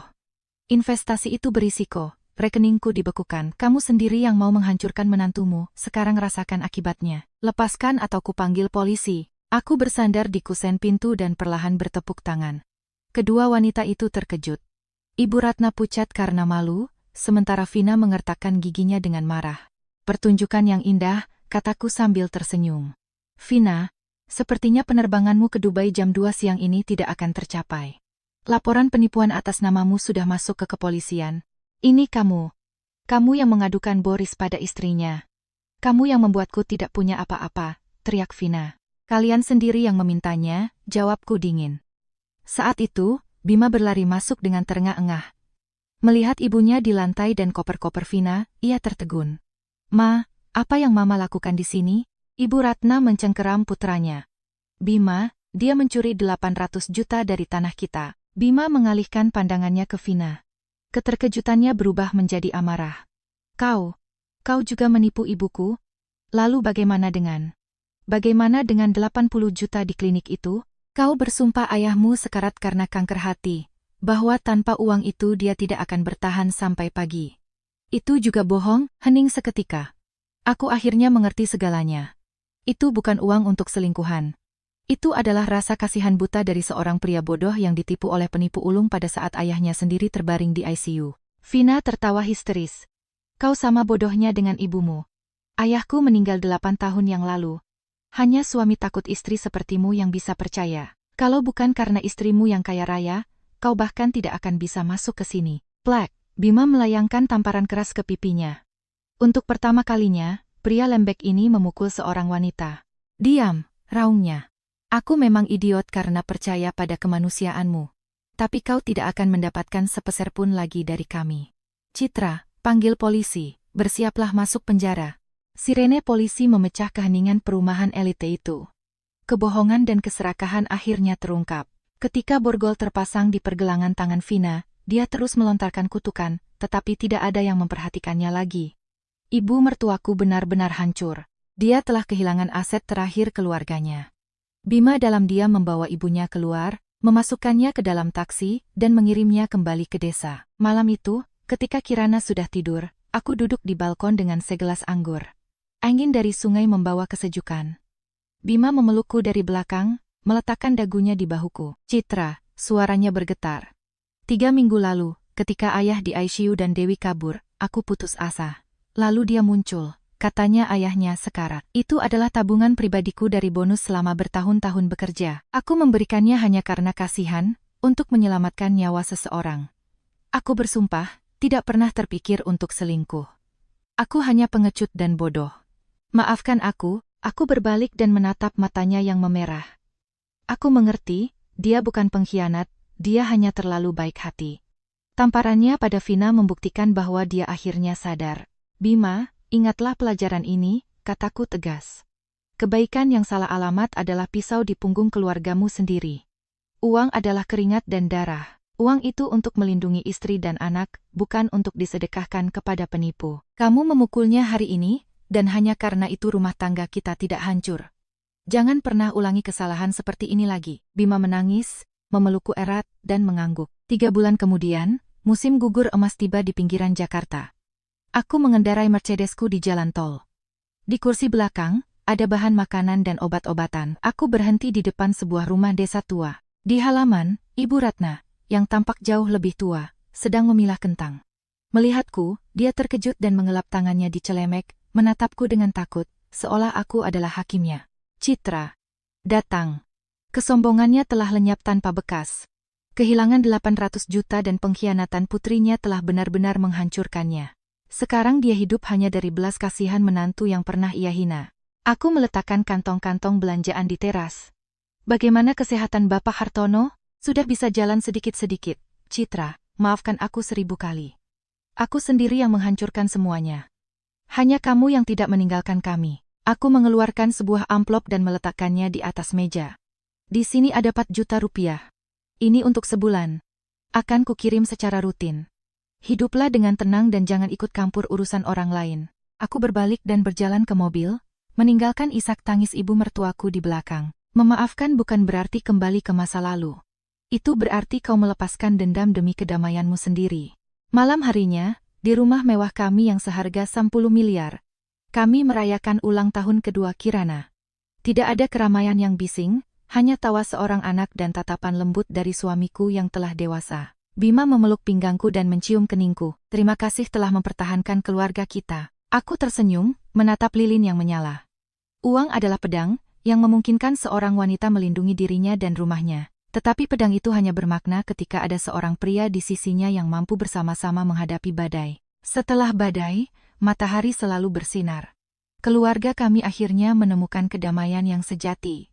Investasi itu berisiko, rekeningku dibekukan. Kamu sendiri yang mau menghancurkan menantumu, sekarang rasakan akibatnya. Lepaskan atau kupanggil polisi. Aku bersandar di kusen pintu dan perlahan bertepuk tangan. Kedua wanita itu terkejut. Ibu Ratna pucat karena malu, sementara Vina mengertakkan giginya dengan marah. Pertunjukan yang indah, kataku sambil tersenyum. Vina, Sepertinya penerbanganmu ke Dubai jam 2 siang ini tidak akan tercapai. Laporan penipuan atas namamu sudah masuk ke kepolisian. Ini kamu. Kamu yang mengadukan Boris pada istrinya. Kamu yang membuatku tidak punya apa-apa, teriak Vina. Kalian sendiri yang memintanya, jawabku dingin. Saat itu, Bima berlari masuk dengan terengah-engah. Melihat ibunya di lantai dan koper-koper Vina, ia tertegun. Ma, apa yang Mama lakukan di sini? Ibu Ratna mencengkeram putranya. Bima, dia mencuri 800 juta dari tanah kita. Bima mengalihkan pandangannya ke Vina. Keterkejutannya berubah menjadi amarah. Kau juga menipu ibuku? Lalu bagaimana dengan 80 juta di klinik itu? Kau bersumpah ayahmu sekarat karena kanker hati, bahwa tanpa uang itu dia tidak akan bertahan sampai pagi. Itu juga bohong, hening seketika. Aku akhirnya mengerti segalanya. Itu bukan uang untuk selingkuhan. Itu adalah rasa kasihan buta dari seorang pria bodoh yang ditipu oleh penipu ulung pada saat ayahnya sendiri terbaring di ICU. Vina tertawa histeris. Kau sama bodohnya dengan ibumu. Ayahku meninggal 8 tahun yang lalu. Hanya suami takut istri sepertimu yang bisa percaya. Kalau bukan karena istrimu yang kaya raya, kau bahkan tidak akan bisa masuk ke sini. Plek, Bima melayangkan tamparan keras ke pipinya. Untuk pertama kalinya, pria lembek ini memukul seorang wanita. Diam, raungnya. Aku memang idiot karena percaya pada kemanusiaanmu. Tapi kau tidak akan mendapatkan sepeser pun lagi dari kami. Citra, panggil polisi, bersiaplah masuk penjara. Sirene polisi memecah keheningan perumahan elite itu. Kebohongan dan keserakahan akhirnya terungkap. Ketika borgol terpasang di pergelangan tangan Vina, dia terus melontarkan kutukan, tetapi tidak ada yang memperhatikannya lagi. Ibu mertuaku benar-benar hancur. Dia telah kehilangan aset terakhir keluarganya. Bima dalam diam membawa ibunya keluar, memasukkannya ke dalam taksi, dan mengirimnya kembali ke desa. Malam itu, ketika Kirana sudah tidur, aku duduk di balkon dengan segelas anggur. Angin dari sungai membawa kesejukan. Bima memelukku dari belakang, meletakkan dagunya di bahuku. Citra, suaranya bergetar. 3 minggu lalu, ketika ayah di ICU dan Dewi kabur, aku putus asa. Lalu dia muncul, katanya ayahnya sekarat. Itu adalah tabungan pribadiku dari bonus selama bertahun-tahun bekerja. Aku memberikannya hanya karena kasihan, untuk menyelamatkan nyawa seseorang. Aku bersumpah, tidak pernah terpikir untuk selingkuh. Aku hanya pengecut dan bodoh. Maafkan aku berbalik dan menatap matanya yang memerah. Aku mengerti, dia bukan pengkhianat, dia hanya terlalu baik hati. Tamparannya pada Vina membuktikan bahwa dia akhirnya sadar. Bima, ingatlah pelajaran ini, kataku tegas. Kebaikan yang salah alamat adalah pisau di punggung keluargamu sendiri. Uang adalah keringat dan darah. Uang itu untuk melindungi istri dan anak, bukan untuk disedekahkan kepada penipu. Kamu memukulnya hari ini, dan hanya karena itu rumah tangga kita tidak hancur. Jangan pernah ulangi kesalahan seperti ini lagi. Bima menangis, memelukku erat, dan mengangguk. 3 bulan kemudian, musim gugur emas tiba di pinggiran Jakarta. Aku mengendarai Mercedesku di jalan tol. Di kursi belakang, ada bahan makanan dan obat-obatan. Aku berhenti di depan sebuah rumah desa tua. Di halaman, Ibu Ratna, yang tampak jauh lebih tua, sedang memilah kentang. Melihatku, dia terkejut dan mengelap tangannya di celemek, menatapku dengan takut, seolah aku adalah hakimnya. Citra. Datang. Kesombongannya telah lenyap tanpa bekas. Kehilangan 800 juta dan pengkhianatan putrinya telah benar-benar menghancurkannya. Sekarang dia hidup hanya dari belas kasihan menantu yang pernah ia hina. Aku meletakkan kantong-kantong belanjaan di teras. Bagaimana kesehatan Bapak Hartono? Sudah bisa jalan sedikit-sedikit. Citra, maafkan aku 1000 kali. Aku sendiri yang menghancurkan semuanya. Hanya kamu yang tidak meninggalkan kami. Aku mengeluarkan sebuah amplop dan meletakkannya di atas meja. Di sini ada 4 juta rupiah. Ini untuk sebulan. Akan kukirim secara rutin. Hiduplah dengan tenang dan jangan ikut campur urusan orang lain. Aku berbalik dan berjalan ke mobil, meninggalkan isak tangis ibu mertuaku di belakang. Memaafkan bukan berarti kembali ke masa lalu. Itu berarti kau melepaskan dendam demi kedamaianmu sendiri. Malam harinya, di rumah mewah kami yang seharga 10 miliar, kami merayakan ulang tahun kedua Kirana. Tidak ada keramaian yang bising, hanya tawa seorang anak dan tatapan lembut dari suamiku yang telah dewasa. Bima memeluk pinggangku dan mencium keningku. Terima kasih telah mempertahankan keluarga kita. Aku tersenyum, menatap lilin yang menyala. Uang adalah pedang, yang memungkinkan seorang wanita melindungi dirinya dan rumahnya. Tetapi pedang itu hanya bermakna ketika ada seorang pria di sisinya yang mampu bersama-sama menghadapi badai. Setelah badai, matahari selalu bersinar. Keluarga kami akhirnya menemukan kedamaian yang sejati.